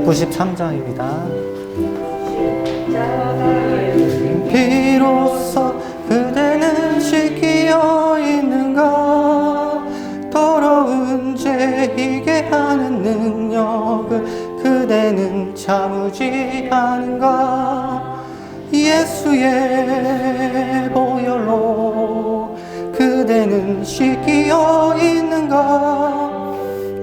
193장입니다. 비로소 그대는 씻기어 있는가? 더러운 죄 희게 하는 능력을 그대는 참으지 않은가? 예수의 보혈로 그대는 씻기어 있는가?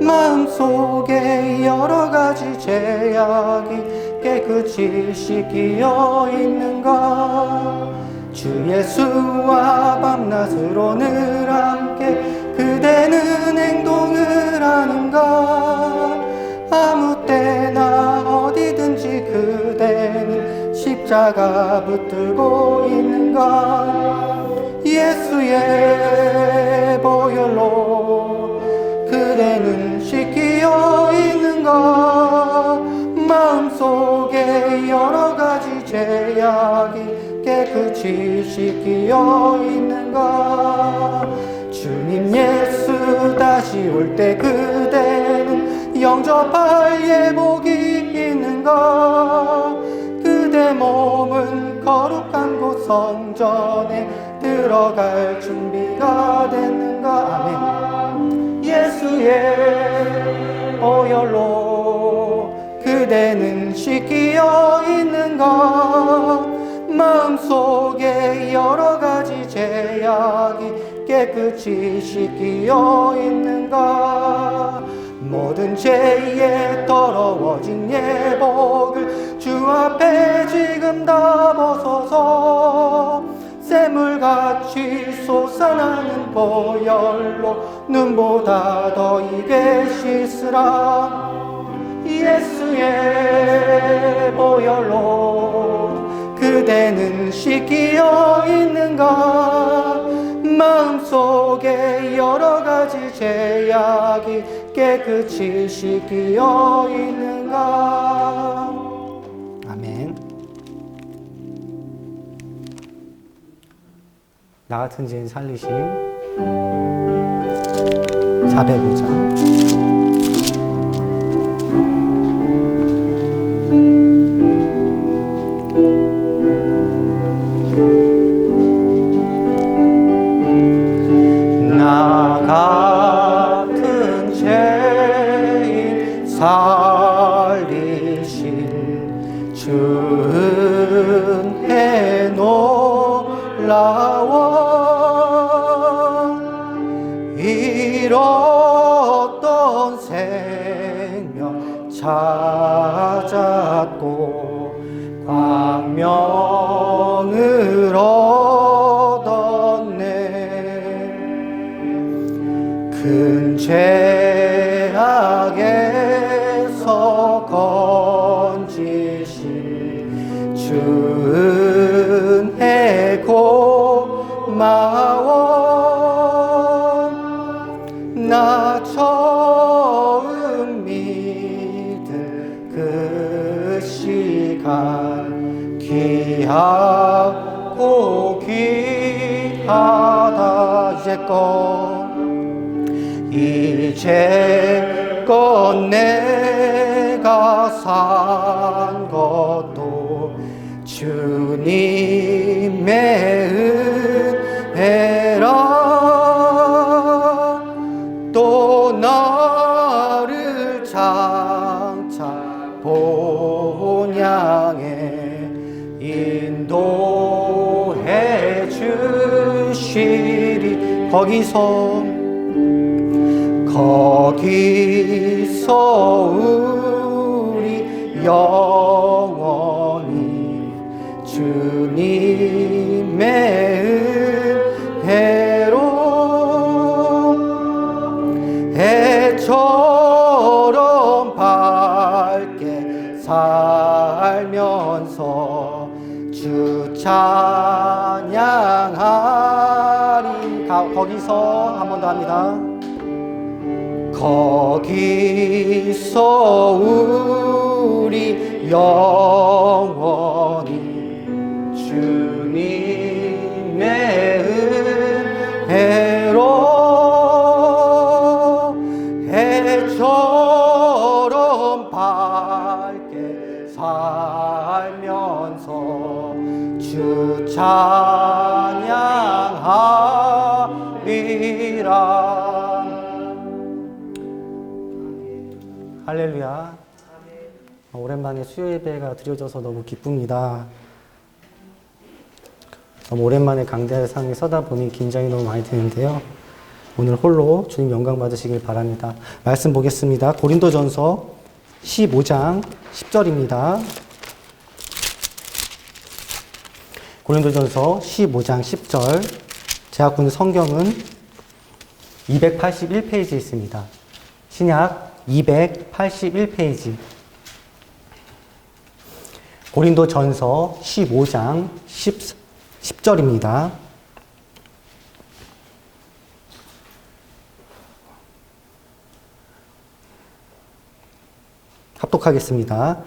마음속에 여러가지 죄악이 깨끗이 씻기어 있는가? 주 예수와 밤낮으로 늘 함께 그대는 행동을 하는가? 아무 때나 어디든지 그대는 십자가 붙들고 있는가? 예수의 보혈로 그대는 씻기어 있는가? 마음속에 여러가지 죄악이 깨끗이 씻기어 있는가? 주님 예수 다시 올 때 그대는 영접할 예복이 있는가? 그대 몸은 거룩한 곳 성전에 들어갈 준비가 됐는가? 아멘. 예수의 보혈로 그대는 씻기어 있는가? 마음속에 여러가지 죄악이 깨끗이 씻기어 있는가? 모든 죄에 더러워진 예복을 주 앞에 지금 다 벗어서 샘물같이 솟아나는 보혈로 눈보다 더 익게 씻으라. 예수의 보혈로 그대는 씻기어 있는가? 마음속에 여러가지 죄악이 깨끗이 씻기어 있는가? 아멘. 나 같은 죄인 살리심 405장. 나 같은 죄인 살리신 주 은혜 놀라워 잃었던 생명 찾았고 광명을 얻었네. 큰 죄악에서 건지신 주 은혜 고마워. 나 처음 믿은 그 시간 귀하고 귀하다. 이제껏 내가 산 것도 주님의 은혜라. 또 나를 장차 본향에 인도해 주시리. 거기서 우리 영원히 주님의 은혜로 해처럼 밝게 살면서 주 찬양하리. 거기서 한 번 더 합니다. 거기서 우리 영원히 주님의 은혜로 해처럼 밝게 하리라. 할렐루야. 오랜만에 수요 예배가 드려져서 너무 기쁩니다. 너무 오랜만에 강대상에 서다 보니 긴장이 너무 많이 되는데요. 오늘 홀로 주님 영광 받으시길 바랍니다. 말씀 보겠습니다. 고린도전서 15장 10절입니다. 고린도전서 15장 10절. 제가 본 성경은 281페이지에 있습니다. 신약 281페이지. 고린도전서 15장 10절입니다. 합독하겠습니다.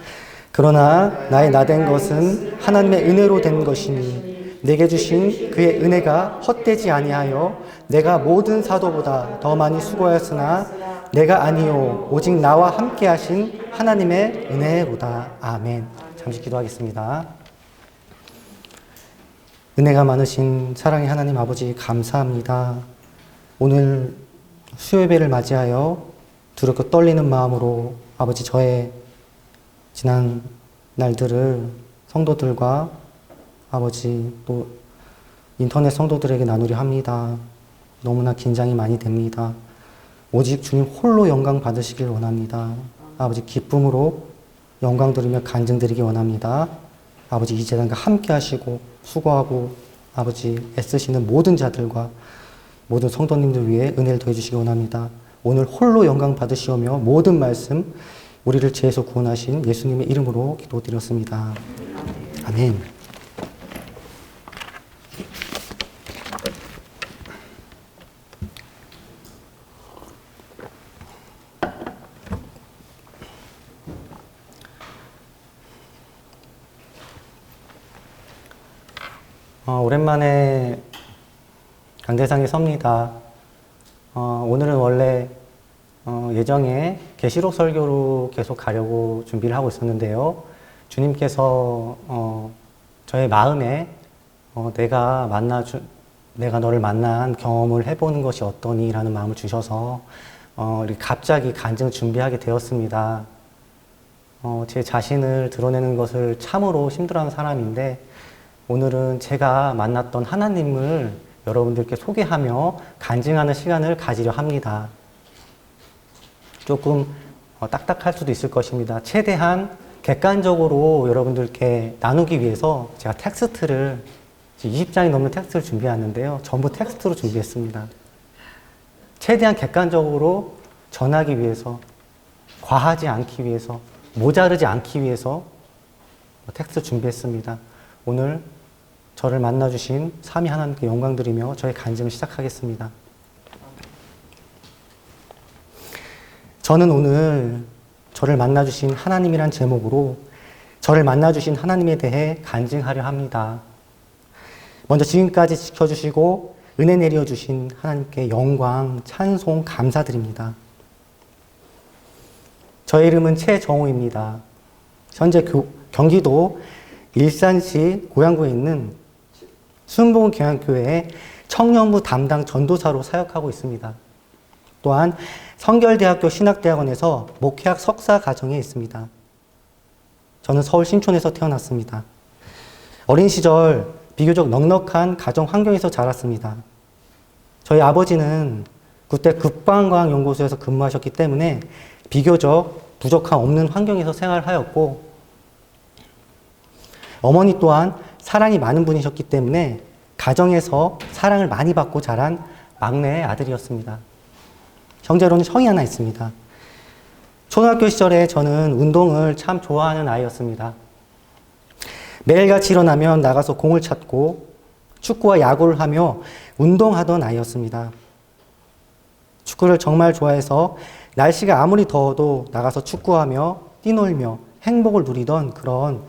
그러나 나의 나된 것은 하나님의 은혜로 된 것이니 내게 주신 그의 은혜가 헛되지 아니하여 내가 모든 사도보다 더 많이 수고하였으나 내가 아니요 오직 나와 함께 하신 하나님의 은혜로다. 아멘. 잠시 기도하겠습니다. 은혜가 많으신 사랑의 하나님 아버지 감사합니다. 오늘 수요예배를 맞이하여 두렵고 떨리는 마음으로 아버지 저의 지난 날들을 성도들과 아버지 또 인터넷 성도들에게 나누려 합니다. 너무나 긴장이 많이 됩니다. 오직 주님 홀로 영광 받으시길 원합니다. 아버지 기쁨으로 영광 드리며 간증 드리기 원합니다. 아버지 이 재단과 함께 하시고 수고하고 아버지 애쓰시는 모든 자들과 모든 성도님들 위해 은혜를 더해 주시기 원합니다. 오늘 홀로 영광 받으시오며 모든 말씀 우리를 죄에서 구원하신 예수님의 이름으로 기도드렸습니다. 아멘. 오랜만에 강대상에 섭니다. 오늘은 원래 예정에 계시록 설교로 계속 가려고 준비를 하고 있었는데요. 주님께서 저의 마음에 내가 너를 만난 경험을 해보는 것이 어떠니? 라는 마음을 주셔서 이렇게 갑자기 간증 준비하게 되었습니다. 제 자신을 드러내는 것을 참으로 힘들어하는 사람인데 오늘은 제가 만났던 하나님을 여러분들께 소개하며 간증하는 시간을 가지려 합니다. 조금 딱딱할 수도 있을 것입니다. 최대한 객관적으로 여러분들께 나누기 위해서 제가 텍스트를 20장이 넘는 텍스트를 준비했는데요. 전부 텍스트로 준비했습니다. 최대한 객관적으로 전하기 위해서, 과하지 않기 위해서, 모자르지 않기 위해서 텍스트 준비했습니다. 오늘 저를 만나주신 삼위 하나님께 영광 드리며 저의 간증을 시작하겠습니다. 저는 오늘 저를 만나주신 하나님이란 제목으로 저를 만나주신 하나님에 대해 간증하려 합니다. 먼저 지금까지 지켜주시고 은혜 내려주신 하나님께 영광, 찬송, 감사드립니다. 저의 이름은 최정호입니다. 현재 경기도 일산시 고양구에 있는 순복음 경양교회의 청년부 담당 전도사로 사역하고 있습니다. 또한 성결대학교 신학대학원에서 목회학 석사 과정에 있습니다. 저는 서울 신촌에서 태어났습니다. 어린 시절 비교적 넉넉한 가정 환경에서 자랐습니다. 저희 아버지는 그때 국방과학연구소에서 근무하셨기 때문에 비교적 부족함 없는 환경에서 생활하였고 어머니 또한 사랑이 많은 분이셨기 때문에 가정에서 사랑을 많이 받고 자란 막내 아들이었습니다. 형제로는 형이 하나 있습니다. 초등학교 시절에 저는 운동을 참 좋아하는 아이였습니다. 매일같이 일어나면 나가서 공을 찾고 축구와 야구를 하며 운동하던 아이였습니다. 축구를 정말 좋아해서 날씨가 아무리 더워도 나가서 축구하며 뛰놀며 행복을 누리던 그런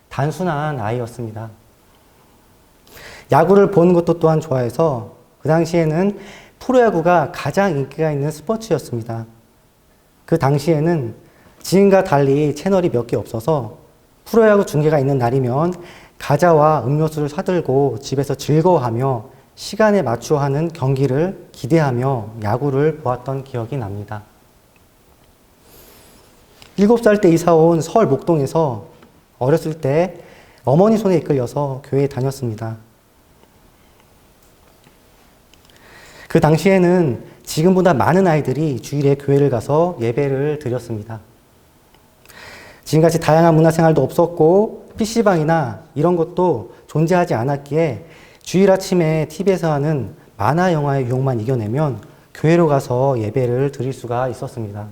단순한 아이였습니다. 야구를 보는 것도 또한 좋아해서 그 당시에는 프로야구가 가장 인기가 있는 스포츠였습니다. 그 당시에는 지금과 달리 채널이 몇 개 없어서 프로야구 중계가 있는 날이면 과자와 음료수를 사들고 집에서 즐거워하며 시간에 맞추어 하는 경기를 기대하며 야구를 보았던 기억이 납니다. 7살 때 이사 온 서울 목동에서 어렸을 때 어머니 손에 이끌려서 교회에 다녔습니다. 그 당시에는 지금보다 많은 아이들이 주일에 교회를 가서 예배를 드렸습니다. 지금같이 다양한 문화생활도 없었고 PC방이나 이런 것도 존재하지 않았기에 주일 아침에 TV에서 하는 만화 영화의 유혹만 이겨내면 교회로 가서 예배를 드릴 수가 있었습니다.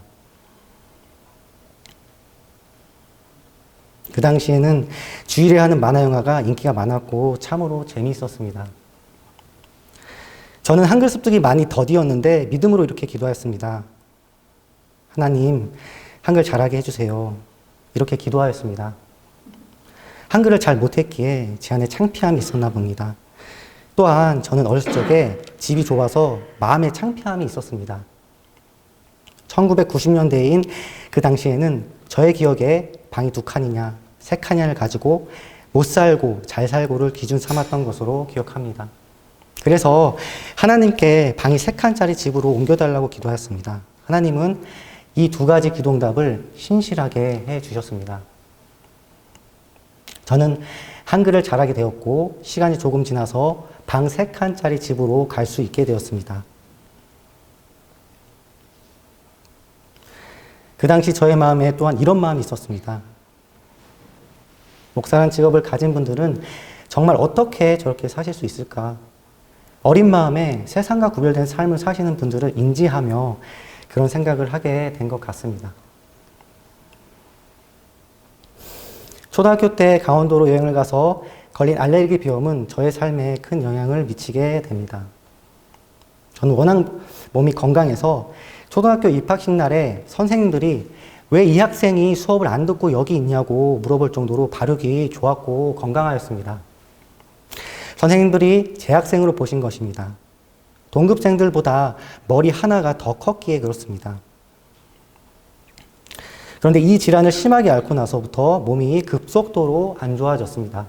그 당시에는 주일에 하는 만화 영화가 인기가 많았고 참으로 재미있었습니다. 저는 한글 습득이 많이 더디었는데 믿음으로 이렇게 기도하였습니다. 하나님, 한글 잘하게 해주세요. 이렇게 기도하였습니다. 한글을 잘 못했기에 제 안에 창피함이 있었나 봅니다. 또한 저는 어렸을 적에 집이 좁아서 마음에 창피함이 있었습니다. 1990년대인 그 당시에는 저의 기억에 방이 2칸이냐, 3칸이냐를 가지고 못 살고 잘 살고를 기준 삼았던 것으로 기억합니다. 그래서 하나님께 방이 3칸짜리 집으로 옮겨달라고 기도하였습니다. 하나님은 이 2가지 기도응답을 신실하게 해주셨습니다. 저는 한글을 잘하게 되었고 시간이 조금 지나서 방 3칸짜리 집으로 갈 수 있게 되었습니다. 그 당시 저의 마음에 또한 이런 마음이 있었습니다. 목사라는 직업을 가진 분들은 정말 어떻게 저렇게 사실 수 있을까? 어린 마음에 세상과 구별된 삶을 사시는 분들을 인지하며 그런 생각을 하게 된 것 같습니다. 초등학교 때 강원도로 여행을 가서 걸린 알레르기 비염은 저의 삶에 큰 영향을 미치게 됩니다. 저는 워낙 몸이 건강해서 초등학교 입학식 날에 선생님들이 왜 이 학생이 수업을 안 듣고 여기 있냐고 물어볼 정도로 발육이 좋았고 건강하였습니다. 선생님들이 제 학생으로 보신 것입니다. 동급생들보다 머리 하나가 더 컸기에 그렇습니다. 그런데 이 질환을 심하게 앓고 나서부터 몸이 급속도로 안 좋아졌습니다.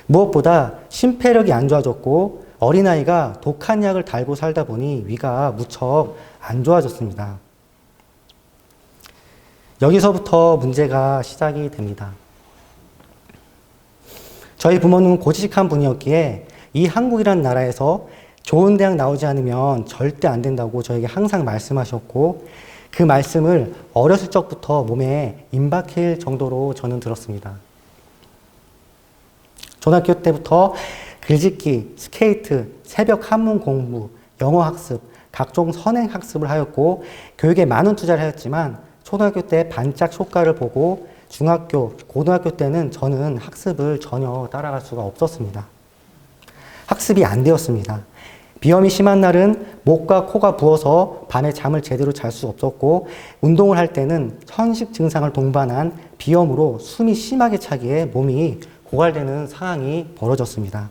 무엇보다 심폐력이 안 좋아졌고 어린아이가 독한 약을 달고 살다 보니 위가 무척 안 좋아졌습니다. 여기서부터 문제가 시작이 됩니다. 저희 부모는 고지식한 분이었기에 이 한국이라는 나라에서 좋은 대학 나오지 않으면 절대 안 된다고 저에게 항상 말씀하셨고 그 말씀을 어렸을 적부터 몸에 임박힐 정도로 저는 들었습니다. 초등학교 때부터 글짓기, 스케이트, 새벽 한문 공부, 영어 학습, 각종 선행 학습을 하였고 교육에 많은 투자를 하였지만 초등학교 때 반짝 효과를 보고 중학교, 고등학교 때는 저는 학습을 전혀 따라갈 수가 없었습니다. 학습이 안 되었습니다. 비염이 심한 날은 목과 코가 부어서 밤에 잠을 제대로 잘 수 없었고 운동을 할 때는 천식 증상을 동반한 비염으로 숨이 심하게 차기에 몸이 고갈되는 상황이 벌어졌습니다.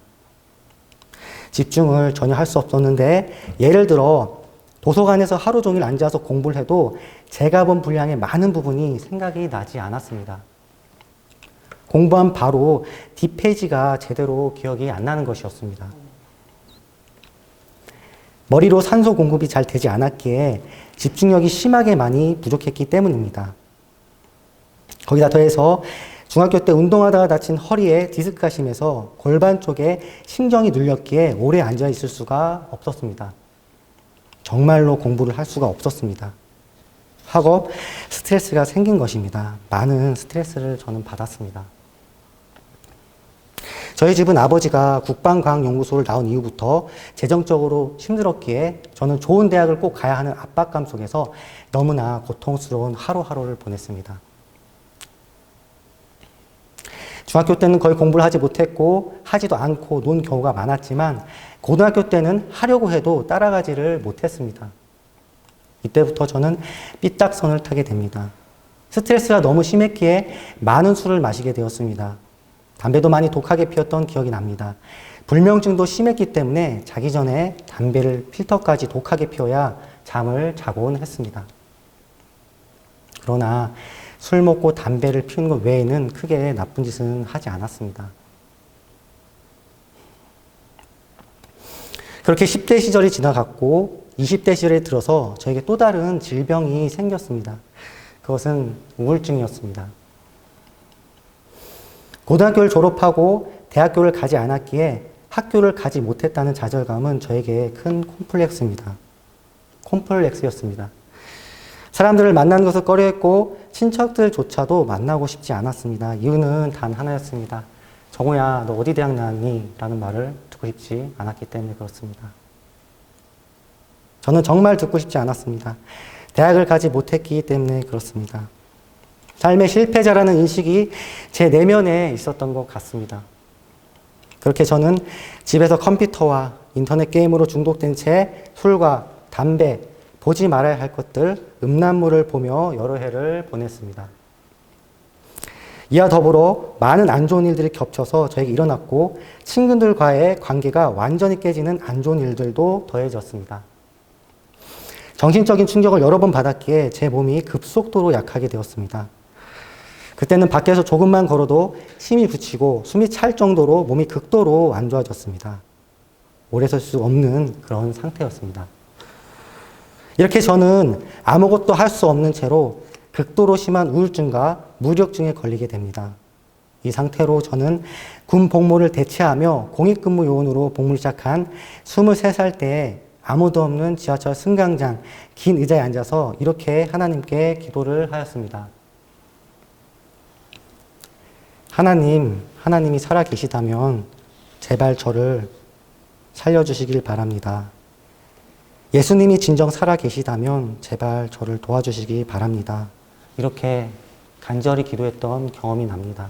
집중을 전혀 할 수 없었는데 예를 들어 도서관에서 하루 종일 앉아서 공부를 해도 제가 본 분량의 많은 부분이 생각이 나지 않았습니다. 공부한 바로 뒷페이지가 제대로 기억이 안 나는 것이었습니다. 머리로 산소 공급이 잘 되지 않았기에 집중력이 심하게 많이 부족했기 때문입니다. 거기다 더해서 중학교 때 운동하다가 다친 허리에 디스크가 심해서 골반 쪽에 신경이 눌렸기에 오래 앉아 있을 수가 없었습니다. 정말로 공부를 할 수가 없었습니다. 학업 스트레스가 생긴 것입니다. 많은 스트레스를 저는 받았습니다. 저희 집은 아버지가 국방과학연구소를 나온 이후부터 재정적으로 힘들었기에 저는 좋은 대학을 꼭 가야 하는 압박감 속에서 너무나 고통스러운 하루하루를 보냈습니다. 중학교 때는 거의 공부를 하지 못했고 하지도 않고 논 경우가 많았지만 고등학교 때는 하려고 해도 따라가지를 못했습니다. 이때부터 저는 삐딱선을 타게 됩니다. 스트레스가 너무 심했기에 많은 술을 마시게 되었습니다. 담배도 많이 독하게 피웠던 기억이 납니다. 불면증도 심했기 때문에 자기 전에 담배를 필터까지 독하게 피워야 잠을 자곤 했습니다. 그러나 술 먹고 담배를 피우는 것 외에는 크게 나쁜 짓은 하지 않았습니다. 그렇게 10대 시절이 지나갔고 20대 시절에 들어서 저에게 또 다른 질병이 생겼습니다. 그것은 우울증이었습니다. 고등학교를 졸업하고 대학교를 가지 않았기에 학교를 가지 못했다는 좌절감은 저에게 큰 콤플렉스였습니다. 사람들을 만나는 것을 꺼려했고 친척들조차도 만나고 싶지 않았습니다. 이유는 단 하나였습니다. 정우야, 너 어디 대학 나왔니? 라는 말을 듣고 싶지 않았기 때문에 그렇습니다. 저는 정말 듣고 싶지 않았습니다. 대학을 가지 못했기 때문에 그렇습니다. 삶의 실패자라는 인식이 제 내면에 있었던 것 같습니다. 그렇게 저는 집에서 컴퓨터와 인터넷 게임으로 중독된 채 술과 담배, 보지 말아야 할 것들, 음란물을 보며 여러 해를 보냈습니다. 이와 더불어 많은 안 좋은 일들이 겹쳐서 저에게 일어났고 친구들과의 관계가 완전히 깨지는 안 좋은 일들도 더해졌습니다. 정신적인 충격을 여러 번 받았기에 제 몸이 급속도로 약하게 되었습니다. 그때는 밖에서 조금만 걸어도 힘이 붙이고 숨이 찰 정도로 몸이 극도로 안 좋아졌습니다. 오래 설 수 없는 그런 상태였습니다. 이렇게 저는 아무것도 할 수 없는 채로 극도로 심한 우울증과 무력증에 걸리게 됩니다. 이 상태로 저는 군 복무를 대체하며 공익근무 요원으로 복무를 시작한 23살 때에 아무도 없는 지하철 승강장 긴 의자에 앉아서 이렇게 하나님께 기도를 하였습니다. 하나님이 살아계시다면 제발 저를 살려주시길 바랍니다. 예수님이 진정 살아계시다면 제발 저를 도와주시기 바랍니다. 이렇게 간절히 기도했던 경험이 납니다.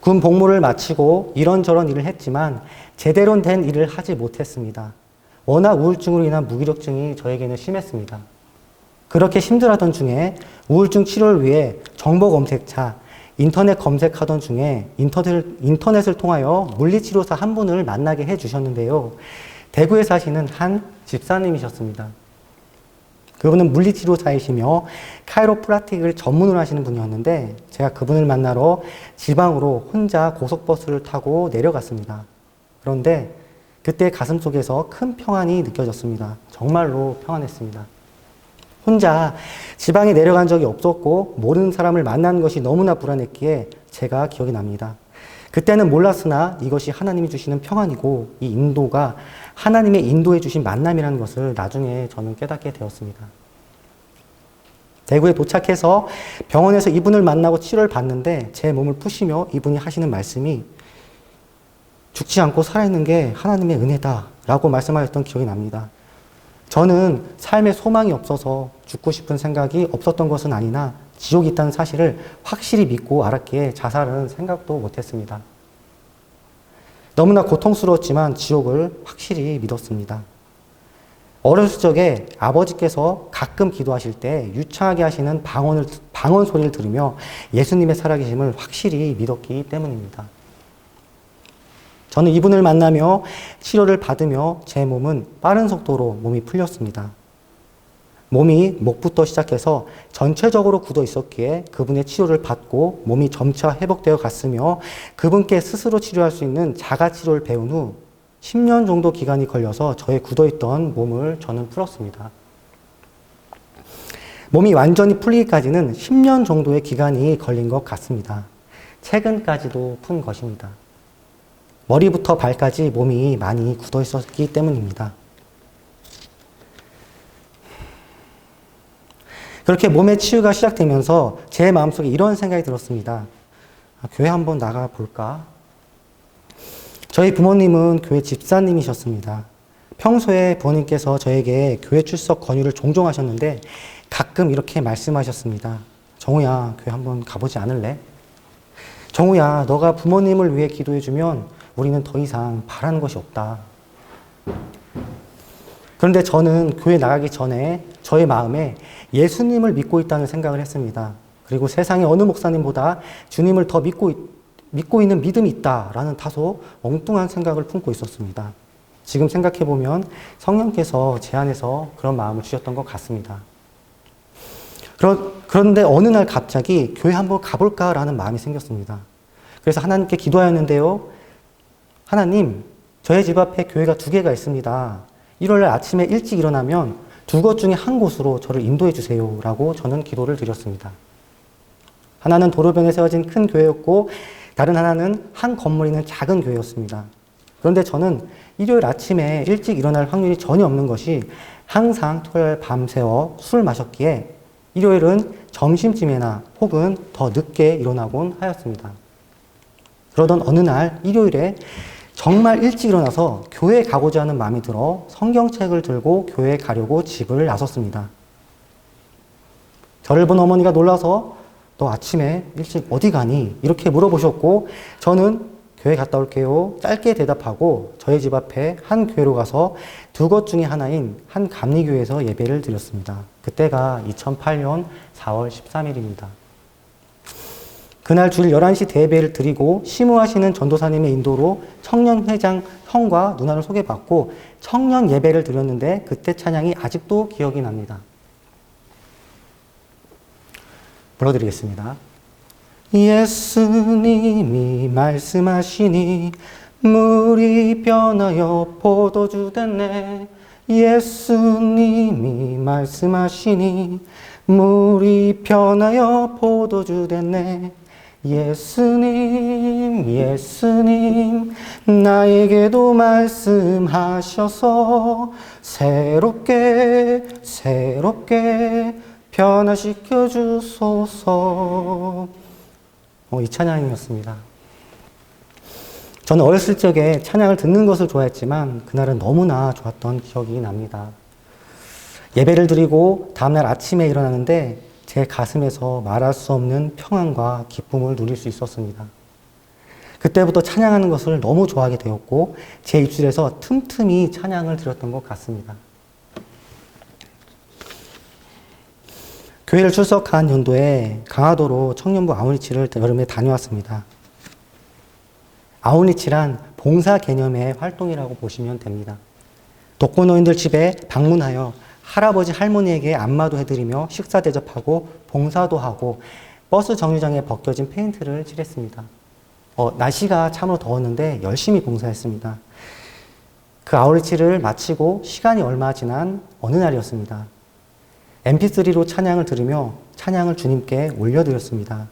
군 복무를 마치고 이런저런 일을 했지만 제대로 된 일을 하지 못했습니다. 워낙 우울증으로 인한 무기력증이 저에게는 심했습니다. 그렇게 힘들었던 중에 우울증 치료를 위해 정보 검색차, 인터넷 검색하던 중에 인터넷을 통하여 물리치료사 한 분을 만나게 해주셨는데요. 대구에 사시는 한 집사님이셨습니다. 그분은 물리치료사이시며 카이로프라틱을 전문으로 하시는 분이었는데 제가 그분을 만나러 지방으로 혼자 고속버스를 타고 내려갔습니다. 그런데 그때 가슴 속에서 큰 평안이 느껴졌습니다. 정말로 평안했습니다. 혼자 지방에 내려간 적이 없었고 모르는 사람을 만나는 것이 너무나 불안했기에 제가 기억이 납니다. 그때는 몰랐으나 이것이 하나님이 주시는 평안이고 이 인도가 하나님의 인도해 주신 만남이라는 것을 나중에 저는 깨닫게 되었습니다. 대구에 도착해서 병원에서 이분을 만나고 치료를 받는데 제 몸을 푸시며 이분이 하시는 말씀이 죽지 않고 살아있는 게 하나님의 은혜다 라고 말씀하셨던 기억이 납니다. 저는 삶에 소망이 없어서 죽고 싶은 생각이 없었던 것은 아니나 지옥이 있다는 사실을 확실히 믿고 알았기에 자살은 생각도 못했습니다. 너무나 고통스러웠지만 지옥을 확실히 믿었습니다. 어렸을 적에 아버지께서 가끔 기도하실 때 유창하게 하시는 방언 소리를 들으며 예수님의 살아계심을 확실히 믿었기 때문입니다. 저는 이분을 만나며 치료를 받으며 제 몸은 빠른 속도로 몸이 풀렸습니다. 몸이 목부터 시작해서 전체적으로 굳어 있었기에 그분의 치료를 받고 몸이 점차 회복되어 갔으며 그분께 스스로 치료할 수 있는 자가치료를 배운 후 10년 정도 기간이 걸려서 저의 굳어있던 몸을 저는 풀었습니다. 몸이 완전히 풀리기까지는 10년 정도의 기간이 걸린 것 같습니다. 최근까지도 푼 것입니다. 머리부터 발까지 몸이 많이 굳어 있었기 때문입니다. 그렇게 몸의 치유가 시작되면서 제 마음속에 이런 생각이 들었습니다. 교회 한번 나가볼까? 저희 부모님은 교회 집사님이셨습니다. 평소에 부모님께서 저에게 교회 출석 권유를 종종 하셨는데 가끔 이렇게 말씀하셨습니다. 정우야, 교회 한번 가보지 않을래? 정우야, 너가 부모님을 위해 기도해주면 우리는 더 이상 바라는 것이 없다. 그런데 저는 교회 나가기 전에 저의 마음에 예수님을 믿고 있다는 생각을 했습니다. 그리고 세상의 어느 목사님보다 주님을 더 믿고 있는 믿음이 있다라는 다소 엉뚱한 생각을 품고 있었습니다. 지금 생각해보면 성령께서 제 안에서 그런 마음을 주셨던 것 같습니다. 그런데 어느 날 갑자기 교회 한번 가볼까라는 마음이 생겼습니다. 그래서 하나님께 기도하였는데요. 하나님, 저희 집 앞에 교회가 2개가 있습니다. 일요일 아침에 일찍 일어나면 2곳 중에 한 곳으로 저를 인도해 주세요. 라고 저는 기도를 드렸습니다. 하나는 도로변에 세워진 큰 교회였고 다른 하나는 한 건물이 있는 작은 교회였습니다. 그런데 저는 일요일 아침에 일찍 일어날 확률이 전혀 없는 것이 항상 토요일 밤새워 술을 마셨기에 일요일은 점심쯤이나 혹은 더 늦게 일어나곤 하였습니다. 그러던 어느 날 일요일에 정말 일찍 일어나서 교회에 가고자 하는 마음이 들어 성경책을 들고 교회에 가려고 집을 나섰습니다. 저를 본 어머니가 놀라서 너 아침에 일찍 어디 가니? 이렇게 물어보셨고 저는 교회 갔다 올게요. 짧게 대답하고 저희 집 앞에 한 교회로 가서 2곳 중에 하나인 한 감리교회에서 예배를 드렸습니다. 그때가 2008년 4월 13일입니다. 그날 주일 11시 대예배를 드리고 심우하시는 전도사님의 인도로 청년회장 형과 누나를 소개받고 청년 예배를 드렸는데 그때 찬양이 아직도 기억이 납니다. 불러드리겠습니다. 예수님이 말씀하시니 물이 변하여 포도주 됐네. 예수님이 말씀하시니 물이 변하여 포도주 됐네. 예수님, 예수님, 나에게도 말씀하셔서 새롭게 변화시켜 주소서. 이 찬양이었습니다. 저는 어렸을 적에 찬양을 듣는 것을 좋아했지만 그날은 너무나 좋았던 기억이 납니다. 예배를 드리고 다음날 아침에 일어나는데 제 가슴에서 말할 수 없는 평안과 기쁨을 누릴 수 있었습니다. 그때부터 찬양하는 것을 너무 좋아하게 되었고 제 입술에서 틈틈이 찬양을 드렸던 것 같습니다. 교회를 출석한 연도에 강화도로 청년부 아우리치를 여름에 다녀왔습니다. 아우리치란 봉사 개념의 활동이라고 보시면 됩니다. 독거노인들 집에 방문하여 할아버지 할머니에게 안마도 해드리며 식사 대접하고 봉사도 하고 버스 정류장에 벗겨진 페인트를 칠했습니다. 날씨가 참으로 더웠는데 열심히 봉사했습니다. 그 아우리치를 마치고 시간이 얼마 지난 어느 날이었습니다. mp3로 찬양을 들으며 찬양을 주님께 올려드렸습니다.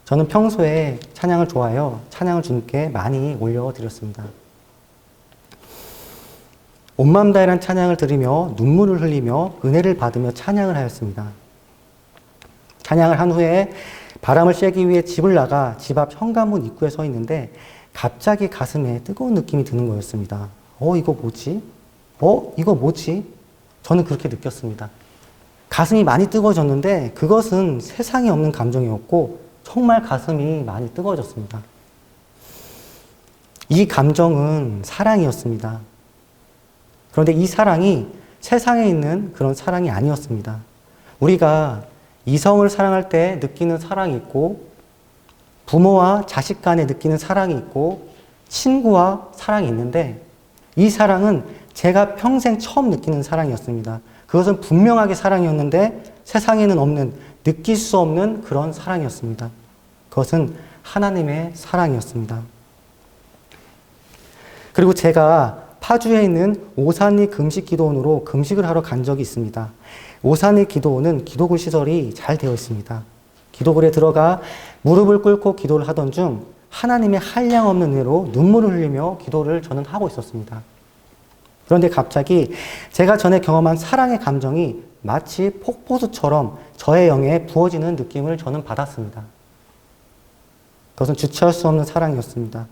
저는 평소에 찬양을 좋아하여 찬양을 주님께 많이 올려드렸습니다. 온 마음 다해란 찬양을 들으며 눈물을 흘리며 은혜를 받으며 찬양을 하였습니다. 찬양을 한 후에 바람을 쐬기 위해 집을 나가 집 앞 현관문 입구에 서 있는데 갑자기 가슴에 뜨거운 느낌이 드는 거였습니다. 이거 뭐지? 이거 뭐지? 저는 그렇게 느꼈습니다. 가슴이 많이 뜨거워졌는데 그것은 세상에 없는 감정이었고 정말 가슴이 많이 뜨거워졌습니다. 이 감정은 사랑이었습니다. 그런데 이 사랑이 세상에 있는 그런 사랑이 아니었습니다. 우리가 이성을 사랑할 때 느끼는 사랑이 있고 부모와 자식 간에 느끼는 사랑이 있고 친구와 사랑이 있는데 이 사랑은 제가 평생 처음 느끼는 사랑이었습니다. 그것은 분명하게 사랑이었는데 세상에는 없는, 느낄 수 없는 그런 사랑이었습니다. 그것은 하나님의 사랑이었습니다. 그리고 제가 파주에 있는 오산리 금식기도원으로 금식을 하러 간 적이 있습니다. 오산리 기도원은 기도굴 시설이 잘 되어 있습니다. 기도굴에 들어가 무릎을 꿇고 기도를 하던 중 하나님의 한량없는 은혜로 눈물을 흘리며 기도를 저는 하고 있었습니다. 그런데 갑자기 제가 전에 경험한 사랑의 감정이 마치 폭포수처럼 저의 영에 부어지는 느낌을 저는 받았습니다. 그것은 주체할 수 없는 사랑이었습니다.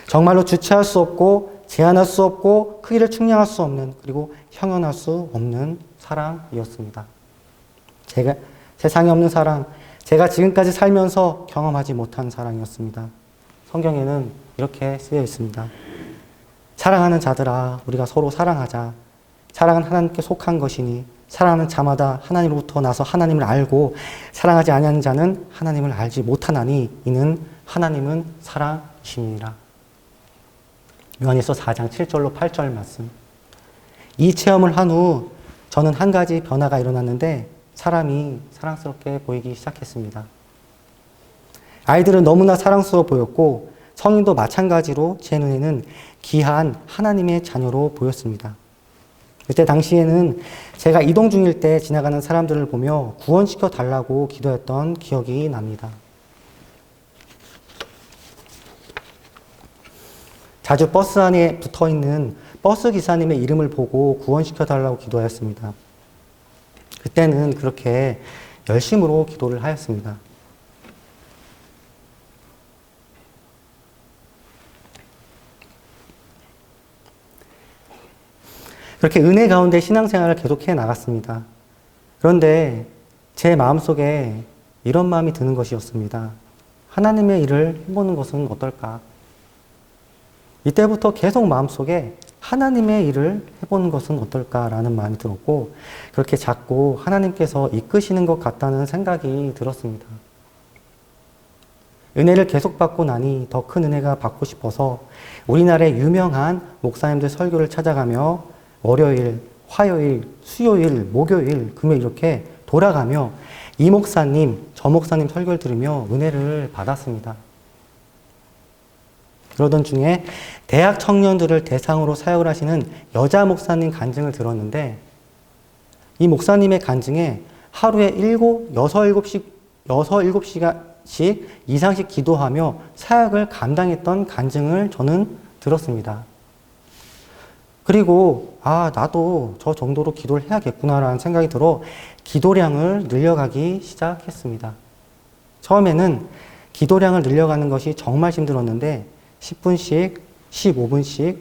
정말로 주체할 수 없고 제한할 수 없고 크기를 측량할 수 없는 그리고 형용할 수 없는 사랑이었습니다. 제가 세상에 없는 사랑, 제가 지금까지 살면서 경험하지 못한 사랑이었습니다. 성경에는 이렇게 쓰여 있습니다. 사랑하는 자들아 우리가 서로 사랑하자. 사랑은 하나님께 속한 것이니 사랑하는 자마다 하나님으로부터 나서 하나님을 알고 사랑하지 아니하는 자는 하나님을 알지 못하나니 이는 하나님은 사랑이시니라. 요한일서 4장 7절로 8절 말씀. 이 체험을 한 후 저는 한 가지 변화가 일어났는데 사람이 사랑스럽게 보이기 시작했습니다. 아이들은 너무나 사랑스러워 보였고 성인도 마찬가지로 제 눈에는 귀한 하나님의 자녀로 보였습니다. 그때 당시에는 제가 이동 중일 때 지나가는 사람들을 보며 구원시켜 달라고 기도했던 기억이 납니다. 자주 버스 안에 붙어 있는 버스 기사님의 이름을 보고 구원시켜 달라고 기도하였습니다. 그때는 그렇게 열심으로 기도를 하였습니다. 그렇게 은혜 가운데 신앙생활을 계속해 나갔습니다. 그런데 제 마음속에 이런 마음이 드는 것이었습니다. 하나님의 일을 해보는 것은 어떨까? 이때부터 계속 마음속에 하나님의 일을 해보는 것은 어떨까라는 마음이 들었고, 그렇게 자꾸 하나님께서 이끄시는 것 같다는 생각이 들었습니다. 은혜를 계속 받고 나니 더 큰 은혜가 받고 싶어서 우리나라의 유명한 목사님들 설교를 찾아가며 월요일, 화요일, 수요일, 목요일, 금요일 이렇게 돌아가며 이 목사님, 저 목사님 설교를 들으며 은혜를 받았습니다. 그러던 중에 대학 청년들을 대상으로 사역을 하시는 여자 목사님 간증을 들었는데, 이 목사님의 간증에 하루에 7시간씩 이상씩 기도하며 사역을 감당했던 간증을 저는 들었습니다. 그리고 나도 저 정도로 기도를 해야겠구나라는 생각이 들어 기도량을 늘려가기 시작했습니다. 처음에는 기도량을 늘려가는 것이 정말 힘들었는데 10분씩, 15분씩,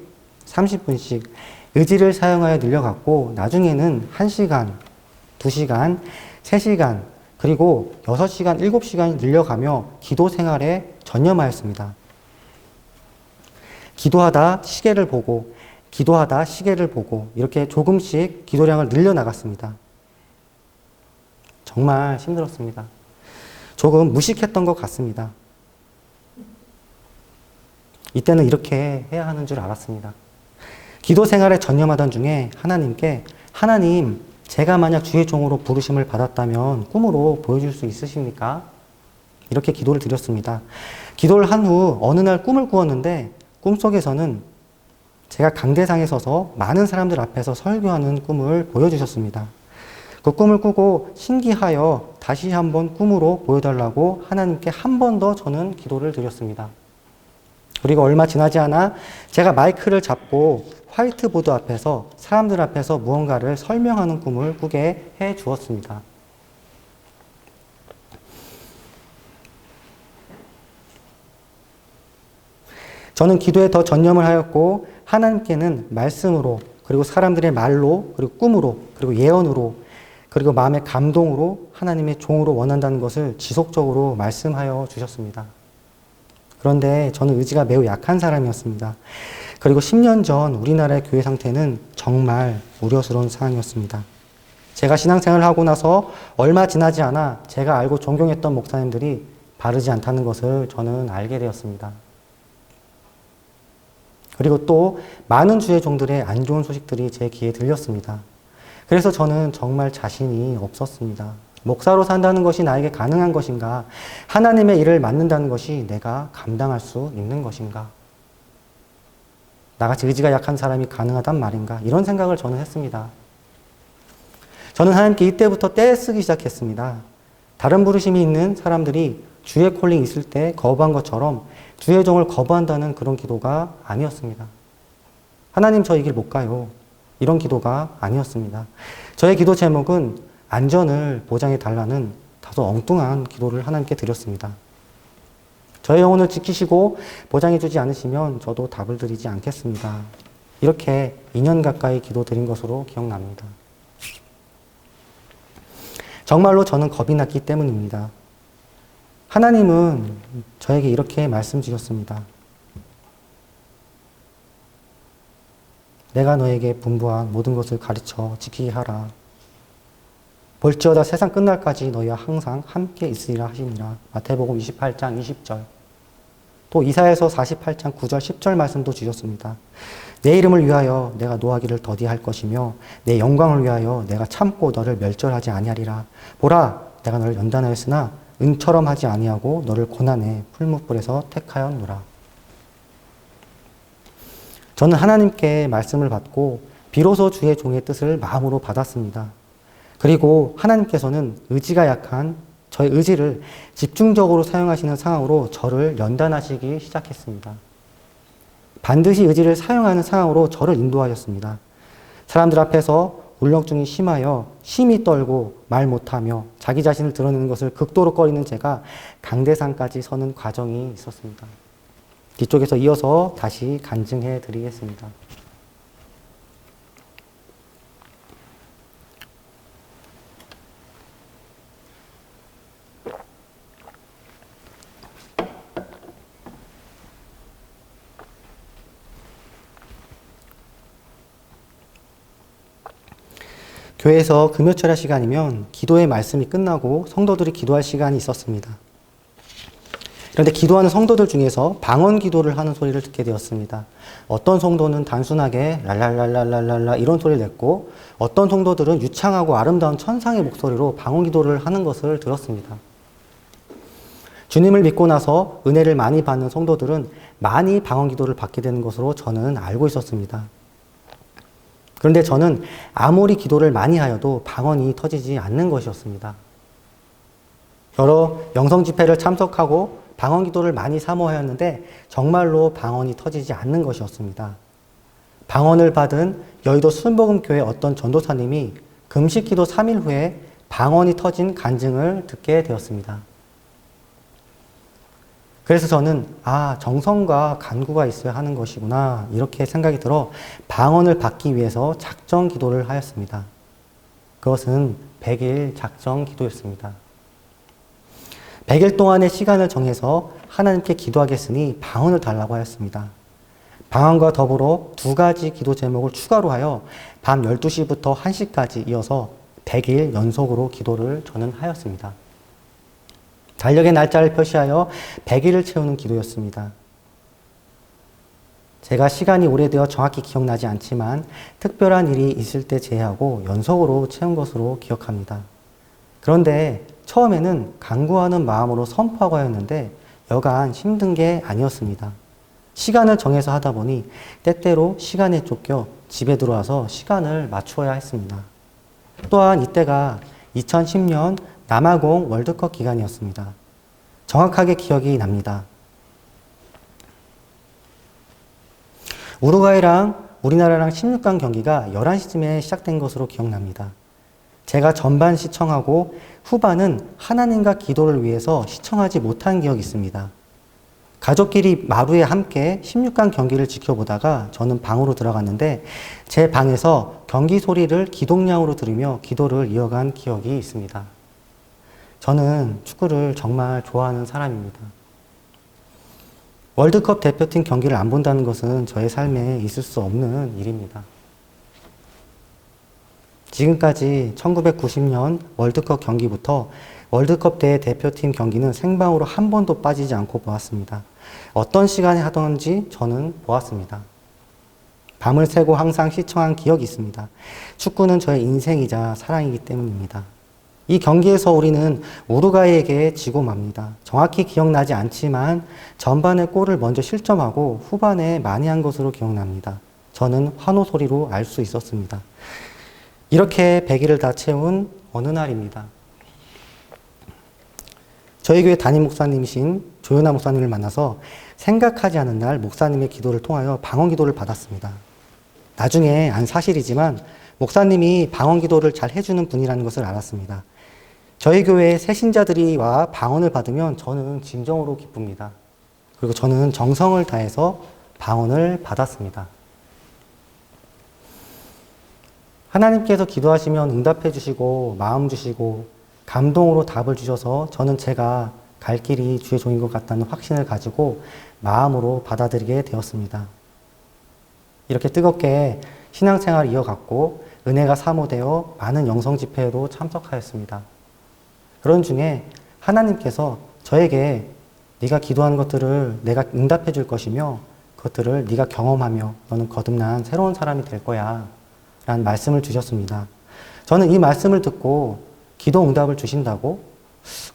30분씩 의지를 사용하여 늘려갔고, 나중에는 1시간, 2시간, 3시간, 그리고 6시간, 7시간이 늘려가며 기도 생활에 전념하였습니다. 기도하다 시계를 보고 이렇게 조금씩 기도량을 늘려나갔습니다. 정말 힘들었습니다. 조금 무식했던 것 같습니다. 이때는 이렇게 해야 하는 줄 알았습니다. 기도 생활에 전념하던 중에 하나님께, 하나님, 제가 만약 주의 종으로 부르심을 받았다면 꿈으로 보여줄 수 있으십니까? 이렇게 기도를 드렸습니다. 기도를 한 후 어느 날 꿈을 꾸었는데, 꿈속에서는 제가 강대상에 서서 많은 사람들 앞에서 설교하는 꿈을 보여주셨습니다. 그 꿈을 꾸고 신기하여 다시 한번 꿈으로 보여달라고 하나님께 한 번 더 저는 기도를 드렸습니다. 그리고 얼마 지나지 않아 제가 마이크를 잡고 화이트보드 앞에서 사람들 앞에서 무언가를 설명하는 꿈을 꾸게 해 주었습니다. 저는 기도에 더 전념을 하였고, 하나님께는 말씀으로, 그리고 사람들의 말로, 그리고 꿈으로, 그리고 예언으로, 그리고 마음의 감동으로 하나님의 종으로 원한다는 것을 지속적으로 말씀하여 주셨습니다. 그런데 저는 의지가 매우 약한 사람이었습니다. 그리고 10년 전 우리나라의 교회 상태는 정말 우려스러운 상황이었습니다. 제가 신앙생활을 하고 나서 얼마 지나지 않아 제가 알고 존경했던 목사님들이 바르지 않다는 것을 저는 알게 되었습니다. 그리고 또 많은 주의 종들의 안 좋은 소식들이 제 귀에 들렸습니다. 그래서 저는 정말 자신이 없었습니다. 목사로 산다는 것이 나에게 가능한 것인가? 하나님의 일을 맡는다는 것이 내가 감당할 수 있는 것인가? 나같이 의지가 약한 사람이 가능하단 말인가? 이런 생각을 저는 했습니다. 저는 하나님께 이때부터 떼쓰기 시작했습니다. 다른 부르심이 있는 사람들이 주의 콜링이 있을 때 거부한 것처럼 주의 종을 거부한다는 그런 기도가 아니었습니다. 하나님, 저 이 길 못 가요. 이런 기도가 아니었습니다. 저의 기도 제목은 안전을 보장해 달라는 다소 엉뚱한 기도를 하나님께 드렸습니다. 저의 영혼을 지키시고 보장해 주지 않으시면 저도 답을 드리지 않겠습니다. 이렇게 2년 가까이 기도 드린 것으로 기억납니다. 정말로 저는 겁이 났기 때문입니다. 하나님은 저에게 이렇게 말씀 주셨습니다. 내가 너에게 분부한 모든 것을 가르쳐 지키게 하라. 볼지어다 세상 끝날까지 너희와 항상 함께 있으리라 하시니라. 마태복음 28장 20절. 또 이사야서 48장 9절 10절 말씀도 주셨습니다. 내 이름을 위하여 내가 노하기를 더디할 것이며 내 영광을 위하여 내가 참고 너를 멸절하지 아니하리라. 보라, 내가 너를 연단하였으나 은처럼 하지 아니하고 너를 고난의 풀무불에서 택하였노라. 저는 하나님께 말씀을 받고 비로소 주의 종의 뜻을 마음으로 받았습니다. 그리고 하나님께서는 의지가 약한 저의 의지를 집중적으로 사용하시는 상황으로 저를 연단하시기 시작했습니다. 반드시 의지를 사용하는 상황으로 저를 인도하셨습니다. 사람들 앞에서 울렁증이 심하여 심히 떨고 말 못하며 자기 자신을 드러내는 것을 극도로 꺼리는 제가 강대상까지 서는 과정이 있었습니다. 뒤쪽에서 이어서 다시 간증해 드리겠습니다. 교회에서 금요철야 시간이면 기도의 말씀이 끝나고 성도들이 기도할 시간이 있었습니다. 그런데 기도하는 성도들 중에서 방언 기도를 하는 소리를 듣게 되었습니다. 어떤 성도는 단순하게 랄랄랄랄랄랄라 이런 소리를 냈고 어떤 성도들은 유창하고 아름다운 천상의 목소리로 방언 기도를 하는 것을 들었습니다. 주님을 믿고 나서 은혜를 많이 받는 성도들은 많이 방언 기도를 받게 되는 것으로 저는 알고 있었습니다. 그런데 저는 아무리 기도를 많이 하여도 방언이 터지지 않는 것이었습니다. 여러 영성 집회를 참석하고 방언 기도를 많이 사모하였는데 정말로 방언이 터지지 않는 것이었습니다. 방언을 받은 여의도 순복음교회 어떤 전도사님이 금식 기도 3일 후에 방언이 터진 간증을 듣게 되었습니다. 그래서 저는 정성과 간구가 있어야 하는 것이구나 이렇게 생각이 들어 방언을 받기 위해서 작정 기도를 하였습니다. 그것은 100일 작정 기도였습니다. 100일 동안의 시간을 정해서 하나님께 기도하겠으니 방언을 달라고 하였습니다. 방언과 더불어 2가지 기도 제목을 추가로 하여 밤 12시부터 1시까지 이어서 100일 연속으로 기도를 저는 하였습니다. 달력의 날짜를 표시하여 100일을 채우는 기도였습니다. 제가 시간이 오래되어 정확히 기억나지 않지만 특별한 일이 있을 때 제외하고 연속으로 채운 것으로 기억합니다. 그런데 처음에는 간구하는 마음으로 선포하고 하였는데 여간 힘든 게 아니었습니다. 시간을 정해서 하다 보니 때때로 시간에 쫓겨 집에 들어와서 시간을 맞추어야 했습니다. 또한 이때가 2010년 남아공 월드컵 기간이었습니다. 정확하게 기억이 납니다. 우루과이랑 우리나라랑 16강 경기가 11시쯤에 시작된 것으로 기억납니다. 제가 전반 시청하고 후반은 하나님과 기도를 위해서 시청하지 못한 기억이 있습니다. 가족끼리 마루에 함께 16강 경기를 지켜보다가 저는 방으로 들어갔는데 제 방에서 경기 소리를 기동량으로 들으며 기도를 이어간 기억이 있습니다. 저는 축구를 정말 좋아하는 사람입니다. 월드컵 대표팀 경기를 안 본다는 것은 저의 삶에 있을 수 없는 일입니다. 지금까지 1990년 월드컵 경기부터 월드컵 때 대표팀 경기는 생방으로 한 번도 빠지지 않고 보았습니다. 어떤 시간에 하던지 저는 보았습니다. 밤을 새고 항상 시청한 기억이 있습니다. 축구는 저의 인생이자 사랑이기 때문입니다. 이 경기에서 우리는 우루과이에게 지고 맙니다. 정확히 기억나지 않지만 전반에 골을 먼저 실점하고 후반에 만회한 것으로 기억납니다. 저는 환호 소리로 알 수 있었습니다. 이렇게 100일을 다 채운 어느 날입니다. 저희 교회 담임 목사님이신 조연아 목사님을 만나서 생각하지 않은 날 목사님의 기도를 통하여 방언 기도를 받았습니다. 나중에 안 사실이지만 목사님이 방언 기도를 잘 해주는 분이라는 것을 알았습니다. 저희 교회의 새신자들이 와 방언을 받으면 저는 진정으로 기쁩니다. 그리고 저는 정성을 다해서 방언을 받았습니다. 하나님께서 기도하시면 응답해 주시고 마음 주시고 감동으로 답을 주셔서 저는 제가 갈 길이 주의 종인 것 같다는 확신을 가지고 마음으로 받아들이게 되었습니다. 이렇게 뜨겁게 신앙생활을 이어갔고 은혜가 사모되어 많은 영성 집회에도 참석하였습니다. 그런 중에 하나님께서 저에게 네가 기도하는 것들을 내가 응답해 줄 것이며 그것들을 네가 경험하며 너는 거듭난 새로운 사람이 될 거야 라는 말씀을 주셨습니다. 저는 이 말씀을 듣고 기도 응답을 주신다고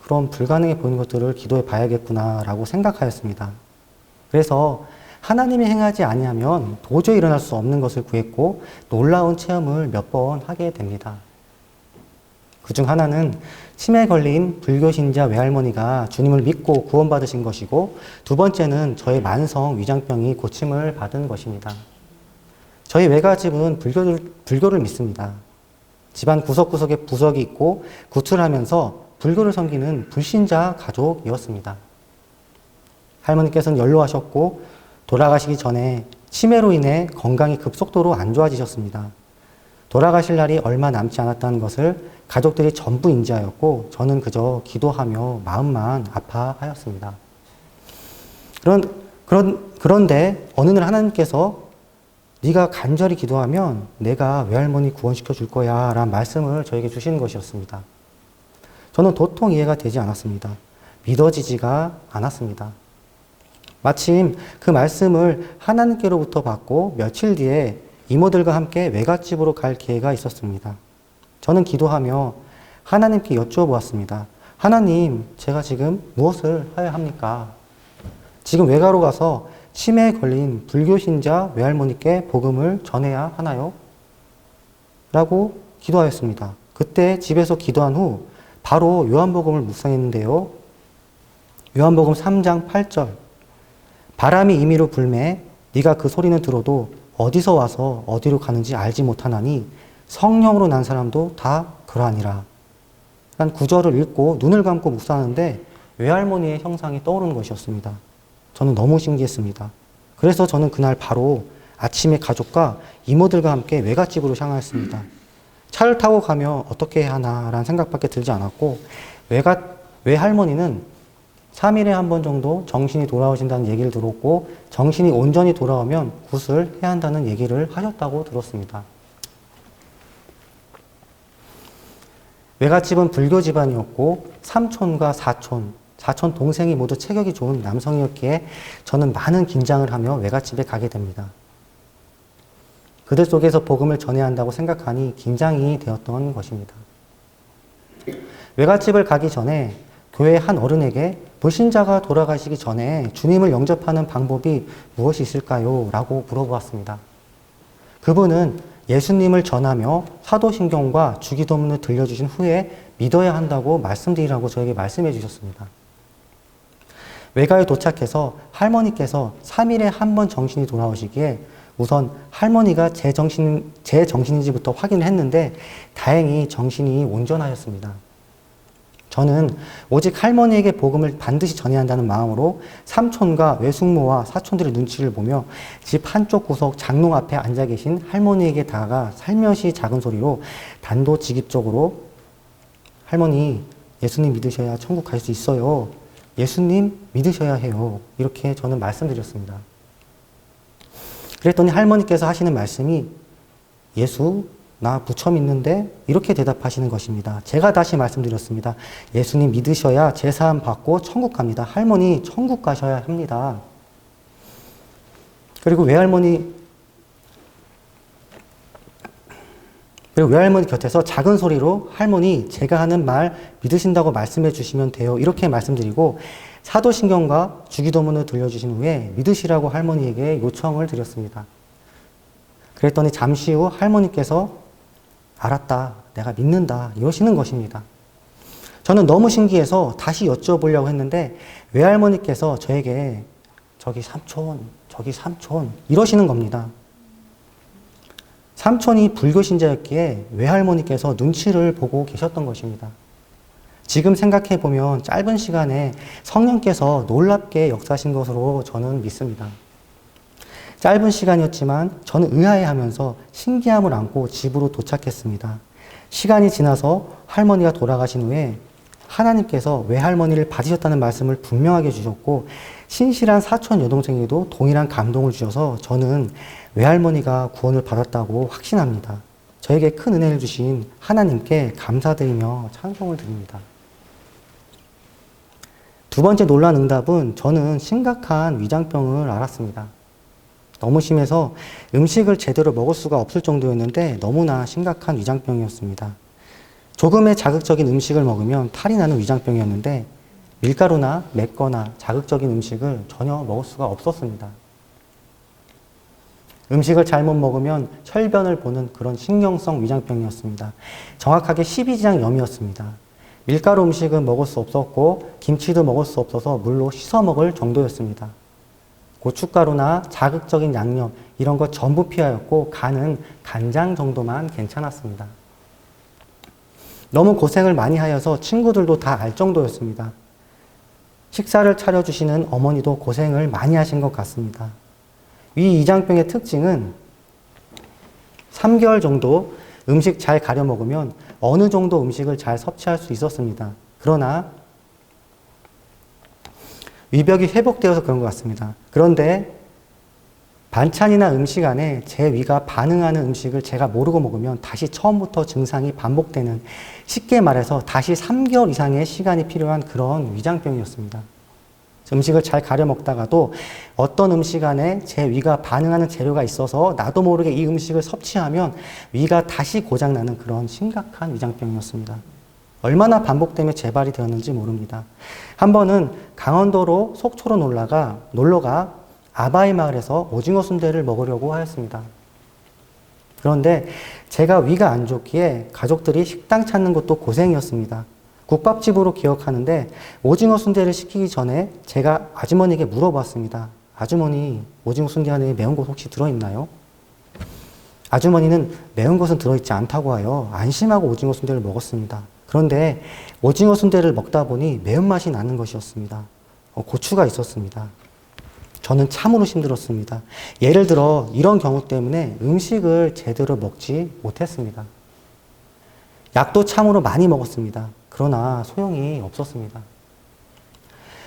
그럼 불가능해 보이는 것들을 기도해 봐야겠구나라고 생각하였습니다. 그래서 하나님이 행하지 아니하면 도저히 일어날 수 없는 것을 구했고 놀라운 체험을 몇 번 하게 됩니다. 그중 하나는 치매에 걸린 불교신자 외할머니가 주님을 믿고 구원받으신 것이고, 두 번째는 저의 만성 위장병이 고침을 받은 것입니다. 저희 외가집은 불교를 믿습니다. 집안 구석구석에 부석이 있고 구출하면서 불교를 섬기는 불신자 가족이었습니다. 할머니께서는 연로하셨고 돌아가시기 전에 치매로 인해 건강이 급속도로 안 좋아지셨습니다. 돌아가실 날이 얼마 남지 않았다는 것을 가족들이 전부 인지하였고 저는 그저 기도하며 마음만 아파하였습니다. 그런데 어느 날 하나님께서 네가 간절히 기도하면 내가 외할머니 구원시켜 줄 거야 라는 말씀을 저에게 주시는 것이었습니다. 저는 도통 이해가 되지 않았습니다. 믿어지지가 않았습니다. 마침 그 말씀을 하나님께로부터 받고 며칠 뒤에 이모들과 함께 외갓집으로 갈 기회가 있었습니다. 저는 기도하며 하나님께 여쭈어보았습니다. 하나님, 제가 지금 무엇을 해야 합니까? 지금 외가로 가서 치매에 걸린 불교신자 외할머니께 복음을 전해야 하나요? 라고 기도하였습니다. 그때 집에서 기도한 후 바로 요한복음을 묵상했는데요. 요한복음 3장 8절. 바람이 임의로 불매 네가 그 소리는 들어도 어디서 와서 어디로 가는지 알지 못하나니 성령으로 난 사람도 다 그러하니라. 란 구절을 읽고 눈을 감고 묵상하는데 외할머니의 형상이 떠오르는 것이었습니다. 저는 너무 신기했습니다. 그래서 저는 그날 바로 아침에 가족과 이모들과 함께 외갓집으로 향하였습니다. 차를 타고 가며 어떻게 해야 하나라는 생각밖에 들지 않았고 외할머니는 3일에 한 번 정도 정신이 돌아오신다는 얘기를 들었고 정신이 온전히 돌아오면 굿을 해야 한다는 얘기를 하셨다고 들었습니다. 외갓집은 불교 집안이었고 삼촌과 사촌 동생이 모두 체격이 좋은 남성이었기에 저는 많은 긴장을 하며 외갓집에 가게 됩니다. 그들 속에서 복음을 전해야 한다고 생각하니 긴장이 되었던 것입니다. 외갓집을 가기 전에 교회 한 어른에게 불신자가 돌아가시기 전에 주님을 영접하는 방법이 무엇이 있을까요? 라고 물어보았습니다. 그분은 예수님을 전하며 사도신경과 주기도문을 들려주신 후에 믿어야 한다고 말씀드리라고 저에게 말씀해 주셨습니다. 외가에 도착해서 할머니께서 3일에 한 번 정신이 돌아오시기에 우선 할머니가 제 정신인지부터 확인을 했는데 다행히 정신이 온전하였습니다. 저는 오직 할머니에게 복음을 반드시 전해야 한다는 마음으로 삼촌과 외숙모와 사촌들의 눈치를 보며 집 한쪽 구석 장롱 앞에 앉아 계신 할머니에게 다가가 살며시 작은 소리로 단도직입적으로 할머니, 예수님 믿으셔야 천국 갈 수 있어요. 예수님 믿으셔야 해요. 이렇게 저는 말씀드렸습니다. 그랬더니 할머니께서 하시는 말씀이 예수, 나 부처 믿는데 이렇게 대답하시는 것입니다. 제가 다시 말씀드렸습니다. 예수님 믿으셔야 제사함 받고 천국 갑니다. 할머니 천국 가셔야 합니다. 그리고 외할머니 곁에서 작은 소리로 할머니 제가 하는 말 믿으신다고 말씀해 주시면 돼요. 이렇게 말씀드리고 사도신경과 주기도문을 들려주신 후에 믿으시라고 할머니에게 요청을 드렸습니다. 그랬더니 잠시 후 할머니께서 알았다, 내가 믿는다 이러시는 것입니다. 저는 너무 신기해서 다시 여쭤보려고 했는데 외할머니께서 저에게 저기 삼촌 이러시는 겁니다. 삼촌이 불교신자였기에 외할머니께서 눈치를 보고 계셨던 것입니다. 지금 생각해보면 짧은 시간에 성령께서 놀랍게 역사하신 것으로 저는 믿습니다. 짧은 시간이었지만 저는 의아해하면서 신기함을 안고 집으로 도착했습니다. 시간이 지나서 할머니가 돌아가신 후에 하나님께서 외할머니를 받으셨다는 말씀을 분명하게 주셨고 신실한 사촌 여동생에게도 동일한 감동을 주셔서 저는 외할머니가 구원을 받았다고 확신합니다. 저에게 큰 은혜를 주신 하나님께 감사드리며 찬송을 드립니다. 두 번째 놀란 응답은 저는 심각한 위장병을 앓았습니다. 너무 심해서 음식을 제대로 먹을 수가 없을 정도였는데 너무나 심각한 위장병이었습니다. 조금의 자극적인 음식을 먹으면 탈이 나는 위장병이었는데 밀가루나 맵거나 자극적인 음식을 전혀 먹을 수가 없었습니다. 음식을 잘못 먹으면 혈변을 보는 그런 신경성 위장병이었습니다. 정확하게 십이지장염이었습니다. 밀가루 음식은 먹을 수 없었고 김치도 먹을 수 없어서 물로 씻어 먹을 정도였습니다. 고춧가루나 자극적인 양념 이런 것 전부 피하였고 간은 간장 정도만 괜찮았습니다. 너무 고생을 많이 하여서 친구들도 다 알 정도였습니다. 식사를 차려주시는 어머니도 고생을 많이 하신 것 같습니다. 위이장병의 특징은 3개월 정도 음식 잘 가려 먹으면 어느 정도 음식을 잘 섭취할 수 있었습니다. 그러나 위벽이 회복되어서 그런 것 같습니다. 그런데 반찬이나 음식 안에 제 위가 반응하는 음식을 제가 모르고 먹으면 다시 처음부터 증상이 반복되는, 쉽게 말해서 다시 3개월 이상의 시간이 필요한 그런 위장병이었습니다. 음식을 잘 가려 먹다가도 어떤 음식 안에 제 위가 반응하는 재료가 있어서 나도 모르게 이 음식을 섭취하면 위가 다시 고장나는 그런 심각한 위장병이었습니다. 얼마나 반복되며 재발이 되었는지 모릅니다. 한 번은 강원도로 속초로 놀러가 아바이 마을에서 오징어 순대를 먹으려고 하였습니다. 그런데 제가 위가 안 좋기에 가족들이 식당 찾는 것도 고생이었습니다. 국밥집으로 기억하는데 오징어 순대를 시키기 전에 제가 아주머니에게 물어봤습니다. 아주머니, 오징어 순대 안에 매운 것 혹시 들어있나요? 아주머니는 매운 것은 들어있지 않다고 하여 안심하고 오징어 순대를 먹었습니다. 그런데 오징어 순대를 먹다 보니 매운맛이 나는 것이었습니다. 고추가 있었습니다. 저는 참으로 힘들었습니다. 예를 들어 이런 경우 때문에 음식을 제대로 먹지 못했습니다. 약도 참으로 많이 먹었습니다. 그러나 소용이 없었습니다.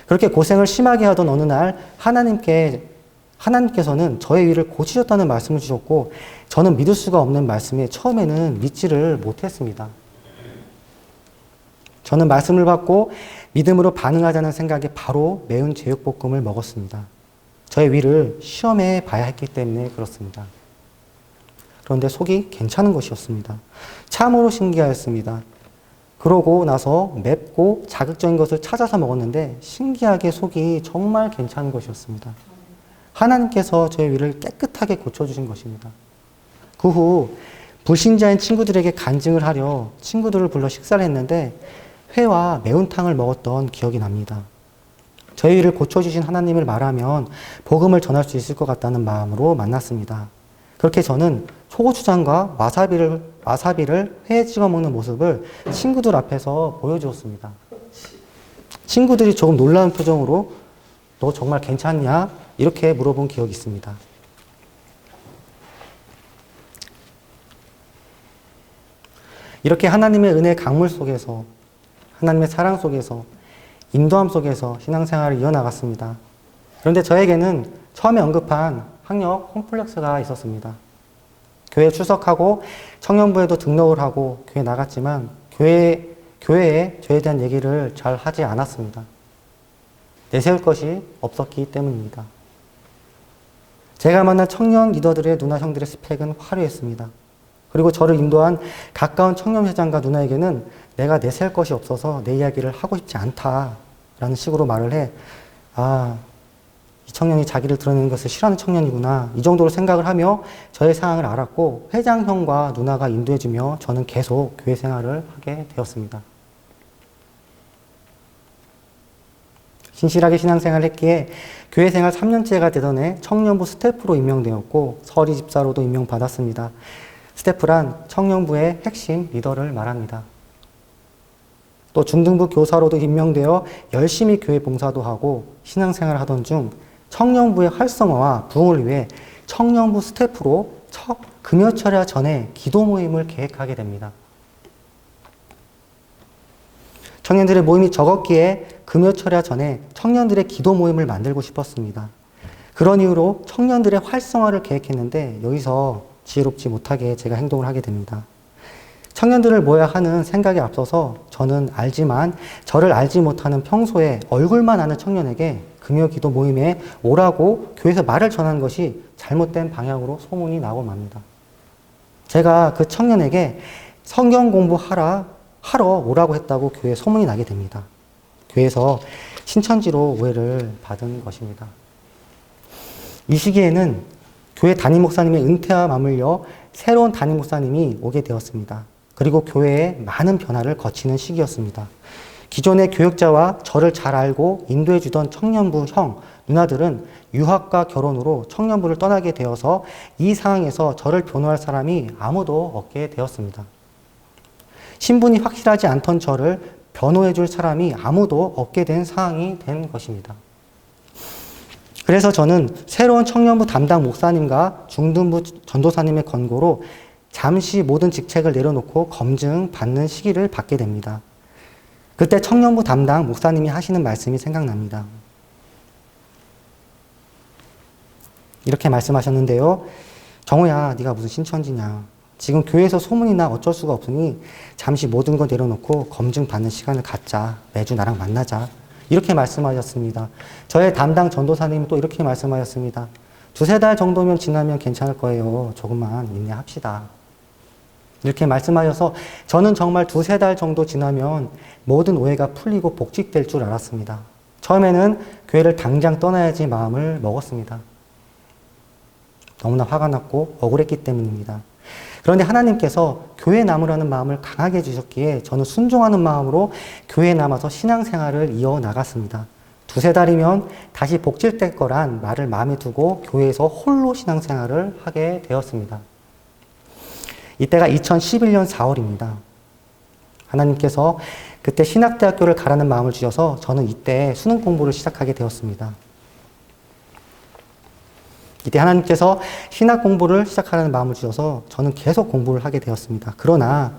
그렇게 고생을 심하게 하던 어느 날 하나님께서는 저의 위를 고치셨다는 말씀을 주셨고 저는 믿을 수가 없는 말씀에 처음에는 믿지를 못했습니다. 저는 말씀을 받고 믿음으로 반응하자는 생각에 바로 매운 제육볶음을 먹었습니다. 저의 위를 시험해 봐야 했기 때문에 그렇습니다. 그런데 속이 괜찮은 것이었습니다. 참으로 신기하였습니다. 그러고 나서 맵고 자극적인 것을 찾아서 먹었는데 신기하게 속이 정말 괜찮은 것이었습니다. 하나님께서 저의 위를 깨끗하게 고쳐주신 것입니다. 그 후 불신자인 친구들에게 간증을 하려 친구들을 불러 식사를 했는데 회와 매운탕을 먹었던 기억이 납니다. 저희 위를 고쳐주신 하나님을 말하면 복음을 전할 수 있을 것 같다는 마음으로 만났습니다. 그렇게 저는 초고추장과 와사비를 회에 찍어 먹는 모습을 친구들 앞에서 보여주었습니다. 친구들이 조금 놀라운 표정으로 너 정말 괜찮냐? 이렇게 물어본 기억이 있습니다. 이렇게 하나님의 은혜 강물 속에서, 하나님의 사랑 속에서, 인도함 속에서 신앙생활을 이어나갔습니다. 그런데 저에게는 처음에 언급한 학력 콤플렉스가 있었습니다. 교회에 출석하고 청년부에도 등록을 하고 교회에 나갔지만 교회에 저에 대한 얘기를 잘 하지 않았습니다. 내세울 것이 없었기 때문입니다. 제가 만난 청년 리더들의 누나 형들의 스펙은 화려했습니다. 그리고 저를 인도한 가까운 청년 회장과 누나에게는 내가 내세울 것이 없어서 내 이야기를 하고 싶지 않다라는 식으로 말을 해, 이 청년이 자기를 드러내는 것을 싫어하는 청년이구나, 이 정도로 생각을 하며 저의 상황을 알았고 회장 형과 누나가 인도해주며 저는 계속 교회 생활을 하게 되었습니다. 신실하게 신앙생활을 했기에 교회 생활 3년째가 되던 해 청년부 스태프로 임명되었고 서리 집사로도 임명받았습니다. 스태프란 청년부의 핵심 리더를 말합니다. 또 중등부 교사로도 임명되어 열심히 교회 봉사도 하고 신앙생활을 하던 중 청년부의 활성화와 부흥을 위해 청년부 스태프로 금요철야 전에 기도 모임을 계획하게 됩니다. 청년들의 모임이 적었기에 금요철야 전에 청년들의 기도 모임을 만들고 싶었습니다. 그런 이유로 청년들의 활성화를 계획했는데 여기서 지혜롭지 못하게 제가 행동을 하게 됩니다. 청년들을 모아야 하는 생각에 앞서서 저는 알지만 저를 알지 못하는 평소에 얼굴만 아는 청년에게 금요 기도 모임에 오라고 교회에서 말을 전하는 것이 잘못된 방향으로 소문이 나고 맙니다. 제가 그 청년에게 성경 공부하라 하러 오라고 했다고 교회에 소문이 나게 됩니다. 교회에서 신천지로 오해를 받은 것입니다. 이 시기에는 교회 담임 목사님의 은퇴와 맞물려 새로운 담임 목사님이 오게 되었습니다. 그리고 교회에 많은 변화를 거치는 시기였습니다. 기존의 교육자와 저를 잘 알고 인도해 주던 청년부 형, 누나들은 유학과 결혼으로 청년부를 떠나게 되어서 이 상황에서 저를 변호할 사람이 아무도 없게 되었습니다. 신분이 확실하지 않던 저를 변호해 줄 사람이 아무도 없게 된 상황이 된 것입니다. 그래서 저는 새로운 청년부 담당 목사님과 중등부 전도사님의 권고로 잠시 모든 직책을 내려놓고 검증받는 시기를 받게 됩니다. 그때 청년부 담당 목사님이 하시는 말씀이 생각납니다. 이렇게 말씀하셨는데요. 정우야, 네가 무슨 신천지냐. 지금 교회에서 소문이 나 어쩔 수가 없으니 잠시 모든 거 내려놓고 검증받는 시간을 갖자. 매주 나랑 만나자. 이렇게 말씀하셨습니다. 저의 담당 전도사님이 또 이렇게 말씀하셨습니다. 2-3달 정도면 지나면 괜찮을 거예요. 조금만 인내합시다. 이렇게 말씀하셔서 저는 정말 2-3달 정도 지나면 모든 오해가 풀리고 복직될 줄 알았습니다. 처음에는 교회를 당장 떠나야지 마음을 먹었습니다. 너무나 화가 났고 억울했기 때문입니다. 그런데 하나님께서 교회에 남으라는 마음을 강하게 주셨기에 저는 순종하는 마음으로 교회에 남아서 신앙생활을 이어나갔습니다. 2-3달이면 다시 복직될 거란 말을 마음에 두고 교회에서 홀로 신앙생활을 하게 되었습니다. 이때가 2011년 4월입니다. 하나님께서 그때 신학대학교를 가라는 마음을 주셔서 저는 이때 수능 공부를 시작하게 되었습니다. 이때 하나님께서 신학 공부를 시작하라는 마음을 주셔서 저는 계속 공부를 하게 되었습니다. 그러나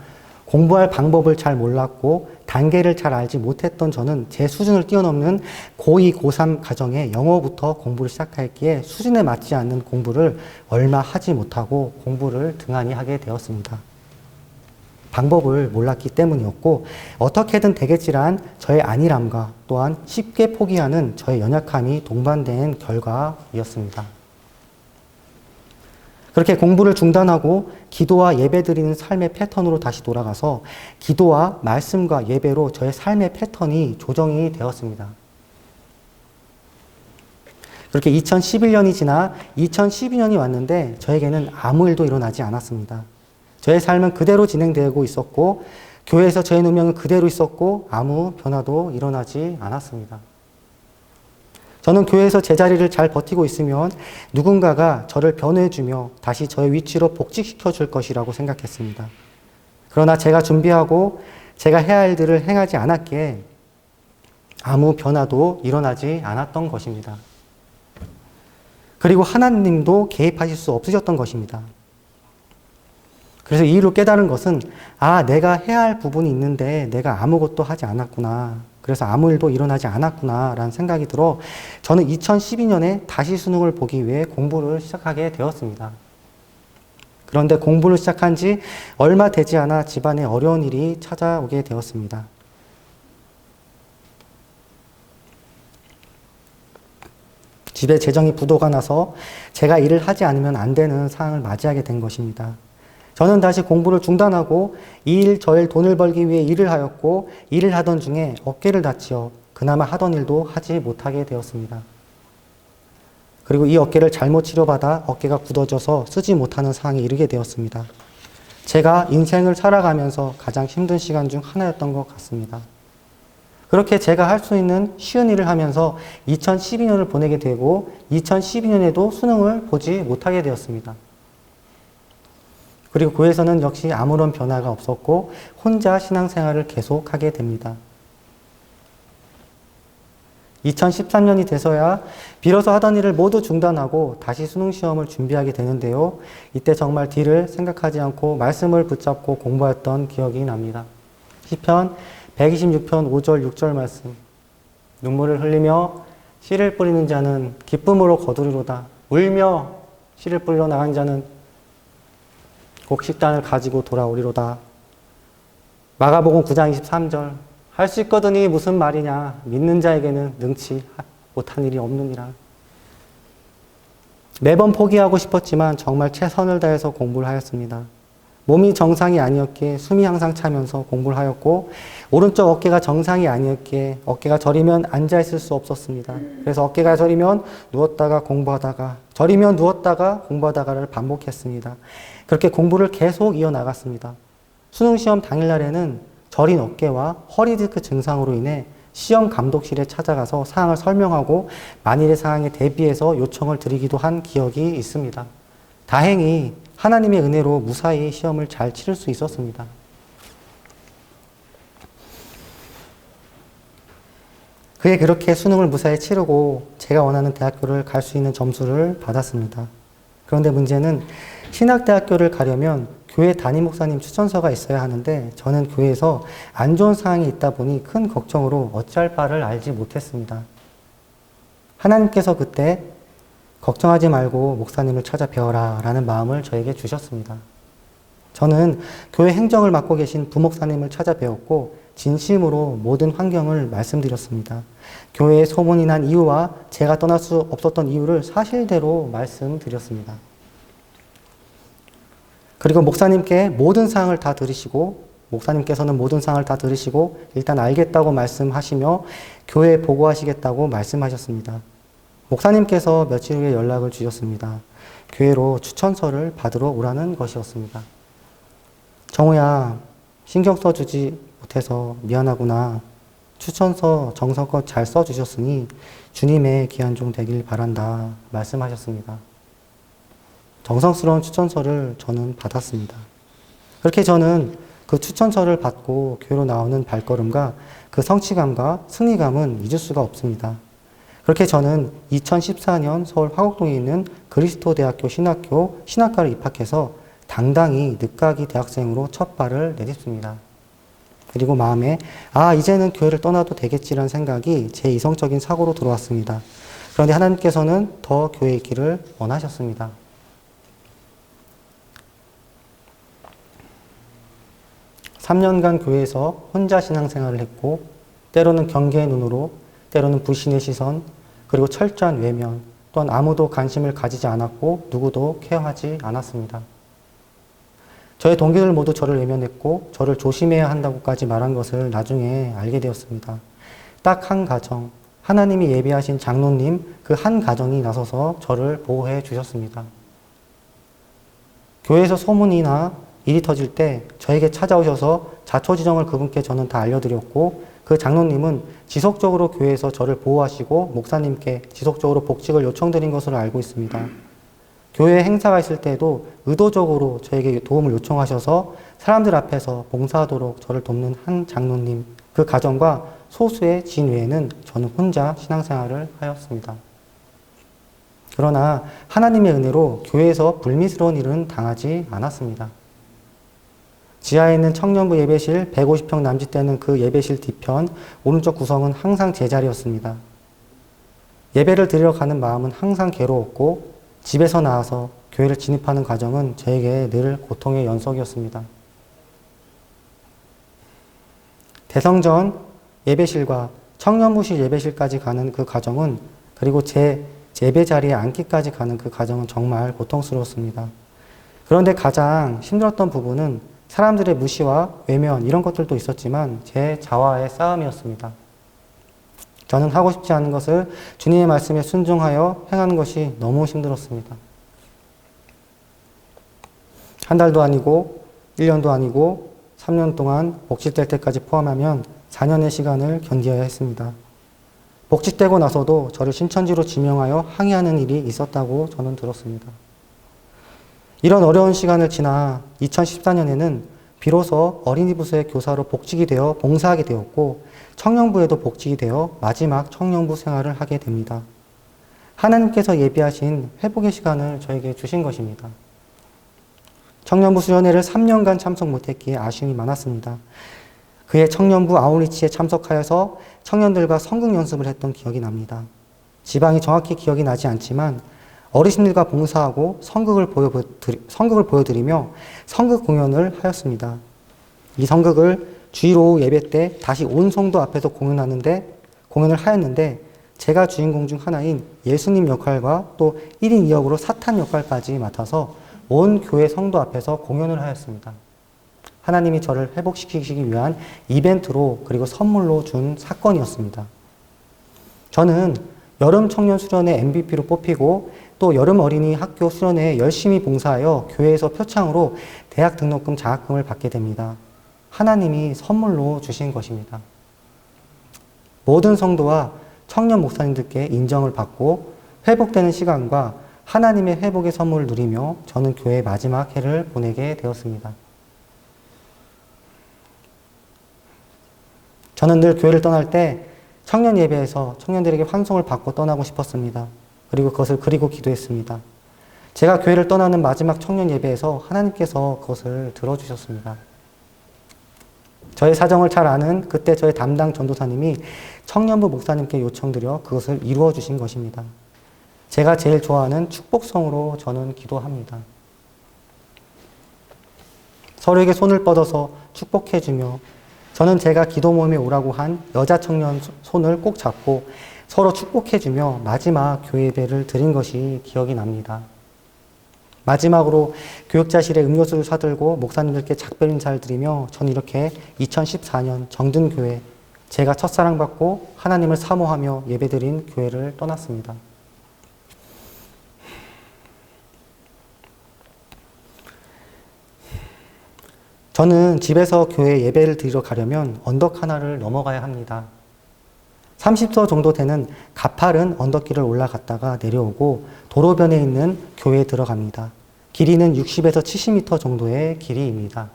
공부할 방법을 잘 몰랐고 단계를 잘 알지 못했던 저는 제 수준을 뛰어넘는 고2, 고3 과정에 영어부터 공부를 시작했기에 수준에 맞지 않는 공부를 얼마 하지 못하고 공부를 등한히 하게 되었습니다. 방법을 몰랐기 때문이었고 어떻게든 되겠지란 저의 안일함과 또한 쉽게 포기하는 저의 연약함이 동반된 결과이었습니다. 그렇게 공부를 중단하고 기도와 예배 드리는 삶의 패턴으로 다시 돌아가서 기도와 말씀과 예배로 저의 삶의 패턴이 조정이 되었습니다. 그렇게 2011년이 지나 2012년이 왔는데 저에게는 아무 일도 일어나지 않았습니다. 저의 삶은 그대로 진행되고 있었고 교회에서 저의 누명은 그대로 있었고 아무 변화도 일어나지 않았습니다. 저는 교회에서 제자리를 잘 버티고 있으면 누군가가 저를 변호해주며 다시 저의 위치로 복직시켜 줄 것이라고 생각했습니다. 그러나 제가 준비하고 제가 해야 할 일들을 행하지 않았기에 아무 변화도 일어나지 않았던 것입니다. 그리고 하나님도 개입하실 수 없으셨던 것입니다. 그래서 이 일로 깨달은 것은 내가 해야 할 부분이 있는데 내가 아무것도 하지 않았구나. 그래서 아무 일도 일어나지 않았구나 라는 생각이 들어 저는 2012년에 다시 수능을 보기 위해 공부를 시작하게 되었습니다. 그런데 공부를 시작한 지 얼마 되지 않아 집안에 어려운 일이 찾아오게 되었습니다. 집에 재정이 부도가 나서 제가 일을 하지 않으면 안 되는 상황을 맞이하게 된 것입니다. 저는 다시 공부를 중단하고 이 일 저 일 돈을 벌기 위해 일을 하였고 일을 하던 중에 어깨를 다치어 그나마 하던 일도 하지 못하게 되었습니다. 그리고 이 어깨를 잘못 치료받아 어깨가 굳어져서 쓰지 못하는 상황에 이르게 되었습니다. 제가 인생을 살아가면서 가장 힘든 시간 중 하나였던 것 같습니다. 그렇게 제가 할 수 있는 쉬운 일을 하면서 2012년을 보내게 되고 2012년에도 수능을 보지 못하게 되었습니다. 그리고 교회에서는 역시 아무런 변화가 없었고 혼자 신앙생활을 계속하게 됩니다. 2013년이 돼서야 비로소 하던 일을 모두 중단하고 다시 수능시험을 준비하게 되는데요. 이때 정말 뒤를 생각하지 않고 말씀을 붙잡고 공부했던 기억이 납니다. 시편 126편 5절 6절 말씀. 눈물을 흘리며 씨를 뿌리는 자는 기쁨으로 거두리로다. 울며 씨를 뿌리러 나간 자는 곧 식단을 가지고 돌아오리로다. 마가복음 9장 23절. 할 수 있거든이 무슨 말이냐. 믿는 자에게는 능치 못한 일이 없느니라. 매번 포기하고 싶었지만 정말 최선을 다해서 공부를 하였습니다. 몸이 정상이 아니었기에 숨이 항상 차면서 공부를 하였고, 오른쪽 어깨가 정상이 아니었기에 어깨가 저리면 앉아있을 수 없었습니다. 그래서 어깨가 저리면 누웠다가 공부하다가, 저리면 누웠다가 공부하다가를 반복했습니다. 그렇게 공부를 계속 이어나갔습니다. 수능시험 당일날에는 저린 어깨와 허리 디스크 증상으로 인해 시험 감독실에 찾아가서 사항을 설명하고 만일의 상황에 대비해서 요청을 드리기도 한 기억이 있습니다. 다행히 하나님의 은혜로 무사히 시험을 잘 치를 수 있었습니다. 그게 그렇게 수능을 무사히 치르고 제가 원하는 대학교를 갈 수 있는 점수를 받았습니다. 그런데 문제는 신학대학교를 가려면 교회 담임 목사님 추천서가 있어야 하는데 저는 교회에서 안 좋은 상황이 있다 보니 큰 걱정으로 어찌할 바를 알지 못했습니다. 하나님께서 그때 걱정하지 말고 목사님을 찾아 배워라 라는 마음을 저에게 주셨습니다. 저는 교회 행정을 맡고 계신 부목사님을 찾아 배웠고 진심으로 모든 환경을 말씀드렸습니다. 교회에 소문이 난 이유와 제가 떠날 수 없었던 이유를 사실대로 말씀드렸습니다. 그리고 목사님께 모든 사항을 다 들으시고 목사님께서는 모든 사항을 다 들으시고 일단 알겠다고 말씀하시며 교회에 보고하시겠다고 말씀하셨습니다. 목사님께서 며칠 후에 연락을 주셨습니다. 교회로 추천서를 받으러 오라는 것이었습니다. 정우야, 신경 써주지 못해서 미안하구나. 추천서 정성껏 잘 써주셨으니 주님의 귀한 종 되길 바란다. 말씀하셨습니다. 정성스러운 추천서를 저는 받았습니다. 그렇게 저는 그 추천서를 받고 교회로 나오는 발걸음과 그 성취감과 승리감은 잊을 수가 없습니다. 그렇게 저는 2014년 서울 화곡동에 있는 그리스도대학교 신학교 신학과를 입학해서 당당히 늦가기 대학생으로 첫 발을 내딛습니다. 그리고 마음에 이제는 교회를 떠나도 되겠지라는 생각이 제 이성적인 사고로 들어왔습니다. 그런데 하나님께서는 더 교회에 있기를 원하셨습니다. (3년간) 교회에서 혼자 신앙생활을 했고 때로는 경계의 눈으로, 때로는 불신의 시선, 그리고 철저한 외면, 또한 아무도 관심을 가지지 않았고 누구도 케어하지 않았습니다. 저의 동기들 모두 저를 외면했고 저를 조심해야 한다고까지 말한 것을 나중에 알게 되었습니다. 딱 한 가정, 하나님이 예비하신 장로님 그 한 가정이 나서서 저를 보호해 주셨습니다. 교회에서 소문이나 일이 터질 때 저에게 찾아오셔서 자초지정을 그분께 저는 다 알려드렸고 그 장로님은 지속적으로 교회에서 저를 보호하시고 목사님께 지속적으로 복직을 요청드린 것으로 알고 있습니다. 교회 행사가 있을 때에도 의도적으로 저에게 도움을 요청하셔서 사람들 앞에서 봉사하도록 저를 돕는 한 장로님, 그 가정과 소수의 지인 외에는 저는 혼자 신앙생활을 하였습니다. 그러나 하나님의 은혜로 교회에서 불미스러운 일은 당하지 않았습니다. 지하에 있는 청년부 예배실 150평 남짓되는 그 예배실 뒤편 오른쪽 구성은 항상 제자리였습니다. 예배를 드리러 가는 마음은 항상 괴로웠고 집에서 나와서 교회를 진입하는 과정은 저에게 늘 고통의 연속이었습니다. 대성전 예배실과 청년부실 예배실까지 가는 그 과정은, 그리고 제 예배 자리에 앉기까지 가는 그 과정은 정말 고통스러웠습니다. 그런데 가장 힘들었던 부분은 사람들의 무시와 외면 이런 것들도 있었지만 제 자아의 싸움이었습니다. 저는 하고 싶지 않은 것을 주님의 말씀에 순종하여 행하는 것이 너무 힘들었습니다. 한 달도 아니고 1년도 아니고 3년 동안 복직될 때까지 포함하면 4년의 시간을 견뎌야 했습니다. 복직되고 나서도 저를 신천지로 지명하여 항의하는 일이 있었다고 저는 들었습니다. 이런 어려운 시간을 지나 2014년에는 비로소 어린이 부서의 교사로 복직이 되어 봉사하게 되었고 청년부에도 복직이 되어 마지막 청년부 생활을 하게 됩니다. 하나님께서 예비하신 회복의 시간을 저에게 주신 것입니다. 청년부 수련회를 3년간 참석 못했기에 아쉬움이 많았습니다. 그해 청년부 아웃리치에 참석하여서 청년들과 성극 연습을 했던 기억이 납니다. 지방이 정확히 기억이 나지 않지만 어르신들과 봉사하고 성극을 보여드리며 성극 공연을 하였습니다. 이 성극을 주일 오후 예배 때 다시 온 성도 앞에서 공연을 하였는데 제가 주인공 중 하나인 예수님 역할과 또 1인 2역으로 사탄 역할까지 맡아서 온 교회 성도 앞에서 공연을 하였습니다. 하나님이 저를 회복시키기 위한 이벤트로 그리고 선물로 준 사건이었습니다. 저는 여름 청년 수련회 MVP로 뽑히고 또 여름 어린이 학교 수련회에 열심히 봉사하여 교회에서 표창으로 대학 등록금 장학금을 받게 됩니다. 하나님이 선물로 주신 것입니다. 모든 성도와 청년 목사님들께 인정을 받고 회복되는 시간과 하나님의 회복의 선물을 누리며 저는 교회의 마지막 해를 보내게 되었습니다. 저는 늘 교회를 떠날 때 청년 예배에서 청년들에게 환송을 받고 떠나고 싶었습니다. 그리고 그것을 그리고 기도했습니다. 제가 교회를 떠나는 마지막 청년 예배에서 하나님께서 그것을 들어주셨습니다. 저의 사정을 잘 아는 그때 저의 담당 전도사님이 청년부 목사님께 요청드려 그것을 이루어 주신 것입니다. 제가 제일 좋아하는 축복성으로 저는 기도합니다. 서로에게 손을 뻗어서 축복해주며 저는 제가 기도 모임에 오라고 한 여자 청년 손을 꼭 잡고 서로 축복해주며 마지막 교회 예배를 드린 것이 기억이 납니다. 마지막으로 교육자실에 음료수를 사들고 목사님들께 작별 인사를 드리며 저는 이렇게 2014년 정든교회 제가 첫사랑받고 하나님을 사모하며 예배드린 교회를 떠났습니다. 저는 집에서 교회 예배를 드리러 가려면 언덕 하나를 넘어가야 합니다. 30도 정도 되는 가파른 언덕길을 올라갔다가 내려오고 도로변에 있는 교회에 들어갑니다. 길이는 60에서 70m 정도의 길이입니다.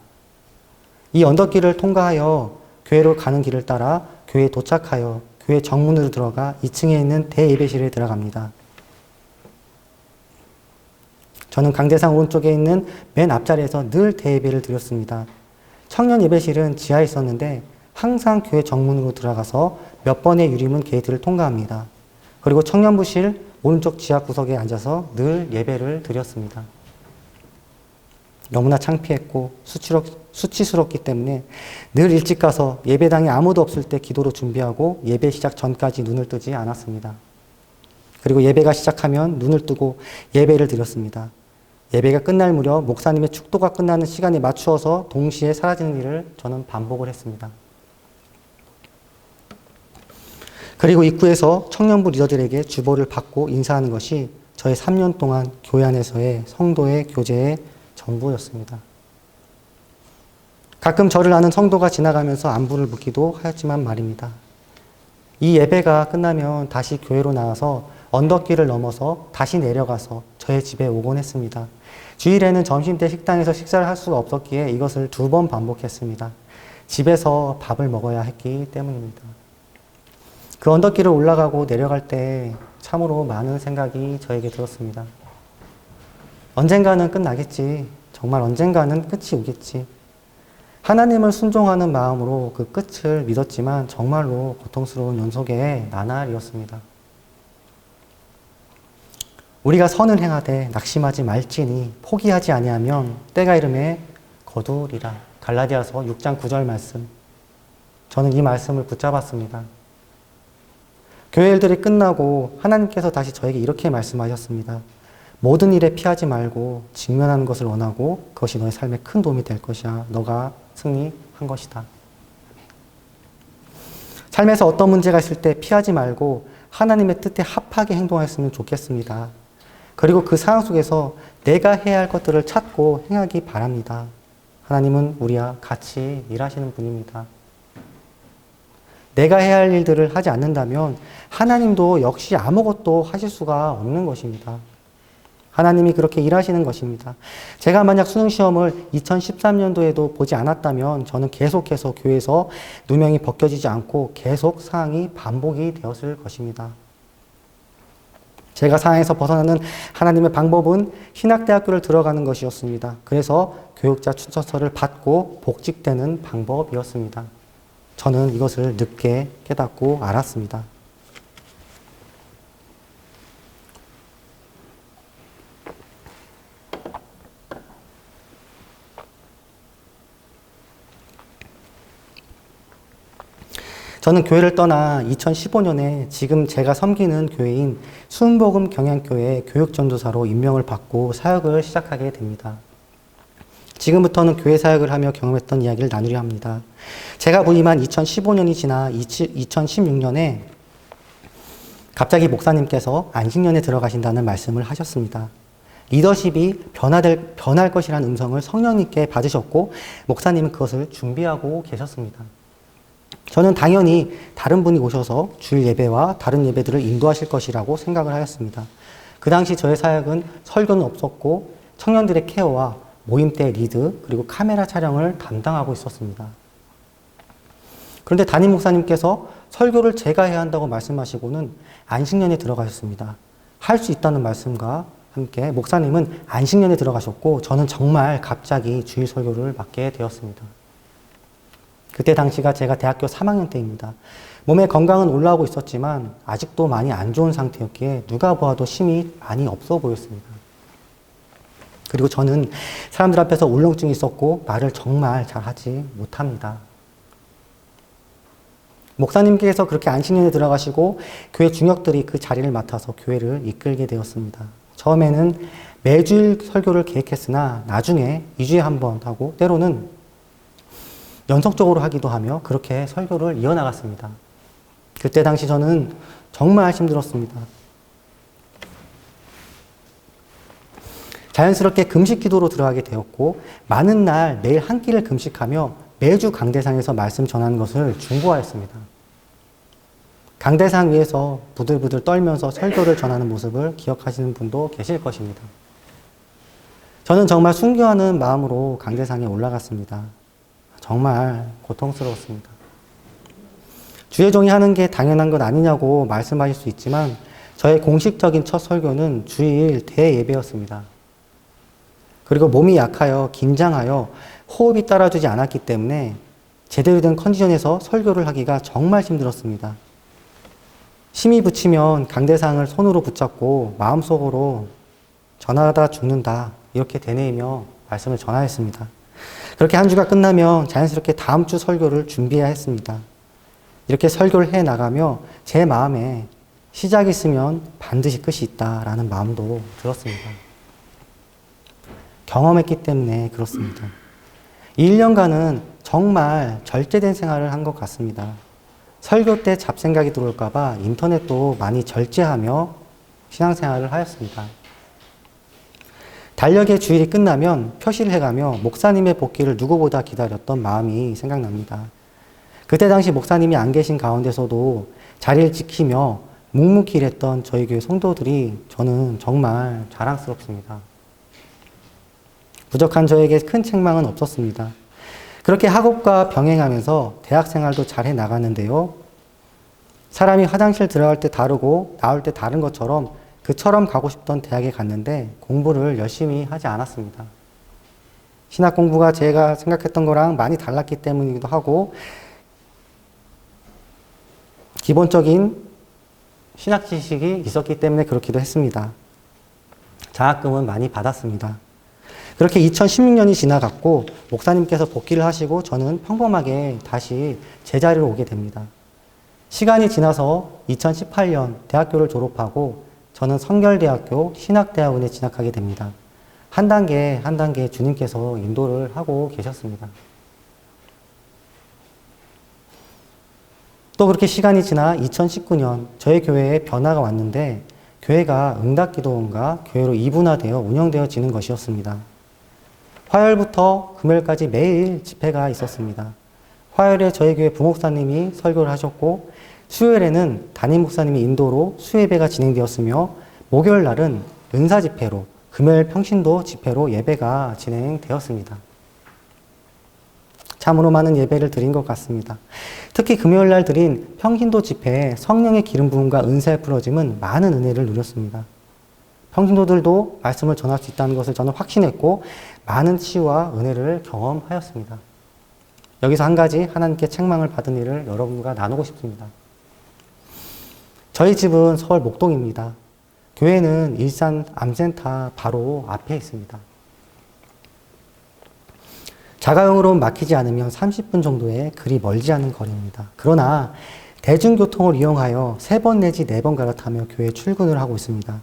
이 언덕길을 통과하여 교회로 가는 길을 따라 교회에 도착하여 교회 정문으로 들어가 2층에 있는 대예배실에 들어갑니다. 저는 강대상 오른쪽에 있는 맨 앞자리에서 늘 대예배를 드렸습니다. 청년 예배실은 지하에 있었는데 항상 교회 정문으로 들어가서 몇 번의 유리문 게이트를 통과합니다. 그리고 청년부실 오른쪽 지하 구석에 앉아서 늘 예배를 드렸습니다. 너무나 창피했고 수치스럽기 때문에 늘 일찍 가서 예배당에 아무도 없을 때 기도로 준비하고 예배 시작 전까지 눈을 뜨지 않았습니다. 그리고 예배가 시작하면 눈을 뜨고 예배를 드렸습니다. 예배가 끝날 무렵 목사님의 축도가 끝나는 시간에 맞추어서 동시에 사라지는 일을 저는 반복을 했습니다. 그리고 입구에서 청년부 리더들에게 주보를 받고 인사하는 것이 저의 3년 동안 교회 안에서의 성도의 교제의 전부였습니다. 가끔 저를 아는 성도가 지나가면서 안부를 묻기도 하였지만 말입니다. 이 예배가 끝나면 다시 교회로 나와서 언덕길을 넘어서 다시 내려가서 저의 집에 오곤 했습니다. 주일에는 점심때 식당에서 식사를 할 수가 없었기에 이것을 2번 반복했습니다. 집에서 밥을 먹어야 했기 때문입니다. 그 언덕길을 올라가고 내려갈 때 참으로 많은 생각이 저에게 들었습니다. 언젠가는 끝나겠지. 정말 언젠가는 끝이 오겠지. 하나님을 순종하는 마음으로 그 끝을 믿었지만 정말로 고통스러운 연속의 나날이었습니다. 우리가 선을 행하되 낙심하지 말지니 포기하지 아니하면 때가 이름에 거두리라. 갈라디아서 6장 9절 말씀. 저는 이 말씀을 붙잡았습니다. 교회 일들이 끝나고 하나님께서 다시 저에게 이렇게 말씀하셨습니다. 모든 일에 피하지 말고 직면하는 것을 원하고 그것이 너의 삶에 큰 도움이 될 것이야. 너가 승리한 것이다. 삶에서 어떤 문제가 있을 때 피하지 말고 하나님의 뜻에 합하게 행동하였으면 좋겠습니다. 그리고 그 상황 속에서 내가 해야 할 것들을 찾고 행하기 바랍니다. 하나님은 우리와 같이 일하시는 분입니다. 내가 해야 할 일들을 하지 않는다면 하나님도 역시 아무것도 하실 수가 없는 것입니다. 하나님이 그렇게 일하시는 것입니다. 제가 만약 수능시험을 2013년도에도 보지 않았다면 저는 계속해서 교회에서 누명이 벗겨지지 않고 계속 상황이 반복이 되었을 것입니다. 제가 상황에서 벗어나는 하나님의 방법은 신학대학교를 들어가는 것이었습니다. 그래서 교육자 추천서를 받고 복직되는 방법이었습니다. 저는 이것을 늦게 깨닫고 알았습니다. 저는 교회를 떠나 2015년에 지금 제가 섬기는 교회인 수음복음 경양교회 교육전도사로 임명을 받고 사역을 시작하게 됩니다. 지금부터는 교회 사역을 하며 경험했던 이야기를 나누려 합니다. 제가 부임한 2015년이 지나 2016년에 갑자기 목사님께서 안식년에 들어가신다는 말씀을 하셨습니다. 리더십이 변할 것이라는 음성을 성령님께 받으셨고 목사님은 그것을 준비하고 계셨습니다. 저는 당연히 다른 분이 오셔서 주일 예배와 다른 예배들을 인도하실 것이라고 생각을 하였습니다. 그 당시 저의 사역은 설교는 없었고 청년들의 케어와 모임 때 리드 그리고 카메라 촬영을 담당하고 있었습니다. 그런데 담임 목사님께서 설교를 제가 해야 한다고 말씀하시고는 안식년에 들어가셨습니다. 할 수 있다는 말씀과 함께 목사님은 안식년에 들어가셨고 저는 정말 갑자기 주일 설교를 맡게 되었습니다. 그때 당시가 제가 대학교 3학년 때입니다. 몸의 건강은 올라오고 있었지만 아직도 많이 안 좋은 상태였기에 누가 보아도 힘이 많이 없어 보였습니다. 그리고 저는 사람들 앞에서 울렁증이 있었고 말을 정말 잘하지 못합니다. 목사님께서 그렇게 안식년에 들어가시고 교회 중역들이 그 자리를 맡아서 교회를 이끌게 되었습니다. 처음에는 매주일 설교를 계획했으나 나중에 2주에 한 번 하고 때로는 연속적으로 하기도 하며 그렇게 설교를 이어나갔습니다. 그때 당시 저는 정말 힘들었습니다. 자연스럽게 금식 기도로 들어가게 되었고 많은 날 매일 한 끼를 금식하며 매주 강대상에서 말씀 전하는 것을 중고하였습니다. 강대상 위에서 부들부들 떨면서 설교를 전하는 모습을 기억하시는 분도 계실 것입니다. 저는 정말 순교하는 마음으로 강대상에 올라갔습니다. 정말 고통스러웠습니다. 주의 종이 하는 게 당연한 것 아니냐고 말씀하실 수 있지만 저의 공식적인 첫 설교는 주일 대예배였습니다. 그리고 몸이 약하여 긴장하여 호흡이 따라주지 않았기 때문에 제대로 된 컨디션에서 설교를 하기가 정말 힘들었습니다. 힘이 붙이면 강대상을 손으로 붙잡고 마음속으로 전하다 죽는다 이렇게 되뇌이며 말씀을 전하였습니다. 그렇게 한 주가 끝나면 자연스럽게 다음 주 설교를 준비해야 했습니다. 이렇게 설교를 해 나가며 제 마음에 시작이 있으면 반드시 끝이 있다라는 마음도 들었습니다. 경험했기 때문에 그렇습니다. 이 1년간은 정말 절제된 생활을 한 것 같습니다. 설교 때 잡생각이 들어올까봐 인터넷도 많이 절제하며 신앙생활을 하였습니다. 달력의 주일이 끝나면 표시를 해가며 목사님의 복귀를 누구보다 기다렸던 마음이 생각납니다. 그때 당시 목사님이 안 계신 가운데서도 자리를 지키며 묵묵히 일했던 저희 교회 성도들이 저는 정말 자랑스럽습니다. 부족한 저에게 큰 책망은 없었습니다. 그렇게 학업과 병행하면서 대학 생활도 잘 해나갔는데요. 사람이 화장실 들어갈 때 다르고 나올 때 다른 것처럼 그처럼 가고 싶던 대학에 갔는데 공부를 열심히 하지 않았습니다. 신학 공부가 제가 생각했던 거랑 많이 달랐기 때문이기도 하고 기본적인 신학 지식이 있었기 때문에 그렇기도 했습니다. 장학금은 많이 받았습니다. 그렇게 2016년이 지나갔고 목사님께서 복귀를 하시고 저는 평범하게 다시 제자리로 오게 됩니다. 시간이 지나서 2018년 대학교를 졸업하고 저는 성결대학교 신학대학원에 진학하게 됩니다. 한 단계 한 단계 주님께서 인도를 하고 계셨습니다. 또 그렇게 시간이 지나 2019년 저희 교회에 변화가 왔는데 교회가 응답기도원과 교회로 이분화되어 운영되어지는 것이었습니다. 화요일부터 금요일까지 매일 집회가 있었습니다. 화요일에 저희 교회 부목사님이 설교를 하셨고 수요일에는 담임 목사님이 인도로 수예배가 진행되었으며 목요일 날은 은사 집회로 금요일 평신도 집회로 예배가 진행되었습니다. 참으로 많은 예배를 드린 것 같습니다. 특히 금요일 날 드린 평신도 집회에 성령의 기름 부음과 은사의 풀어짐은 많은 은혜를 누렸습니다. 평신도들도 말씀을 전할 수 있다는 것을 저는 확신했고 많은 치유와 은혜를 경험하였습니다. 여기서 한 가지 하나님께 책망을 받은 일을 여러분과 나누고 싶습니다. 저희 집은 서울 목동입니다. 교회는 일산 암센터 바로 앞에 있습니다. 자가용으로 막히지 않으면 30분 정도의 그리 멀지 않은 거리입니다. 그러나 대중교통을 이용하여 3번 내지 4번 갈아타며 교회에 출근을 하고 있습니다.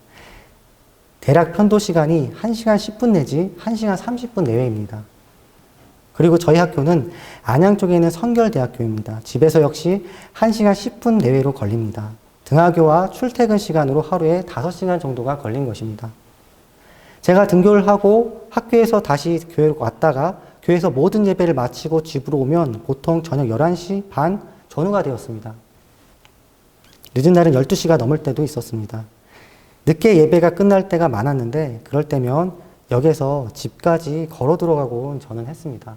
대략 편도 시간이 1시간 10분 내지 1시간 30분 내외입니다. 그리고 저희 학교는 안양 쪽에 있는 성결대학교입니다. 집에서 역시 1시간 10분 내외로 걸립니다. 등하교와 출퇴근 시간으로 하루에 5시간 정도가 걸린 것입니다. 제가 등교를 하고 학교에서 다시 교회로 왔다가 교회에서 모든 예배를 마치고 집으로 오면 보통 저녁 11시 반 전후가 되었습니다. 늦은 날은 12시가 넘을 때도 있었습니다. 늦게 예배가 끝날 때가 많았는데 그럴 때면 역에서 집까지 걸어 들어가곤 저는 했습니다.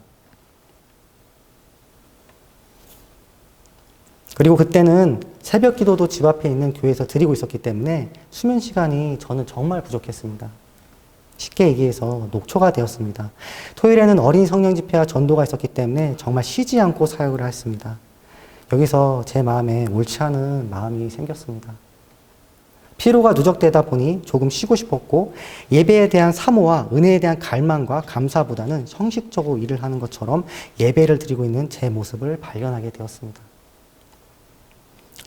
그리고 그때는 새벽 기도도 집 앞에 있는 교회에서 드리고 있었기 때문에 수면 시간이 저는 정말 부족했습니다. 쉽게 얘기해서 녹초가 되었습니다. 토요일에는 어린이 성령 집회와 전도가 있었기 때문에 정말 쉬지 않고 사역을 했습니다. 여기서 제 마음에 옳지 않은 마음이 생겼습니다. 피로가 누적되다 보니 조금 쉬고 싶었고 예배에 대한 사모와 은혜에 대한 갈망과 감사보다는 형식적으로 일을 하는 것처럼 예배를 드리고 있는 제 모습을 발견하게 되었습니다.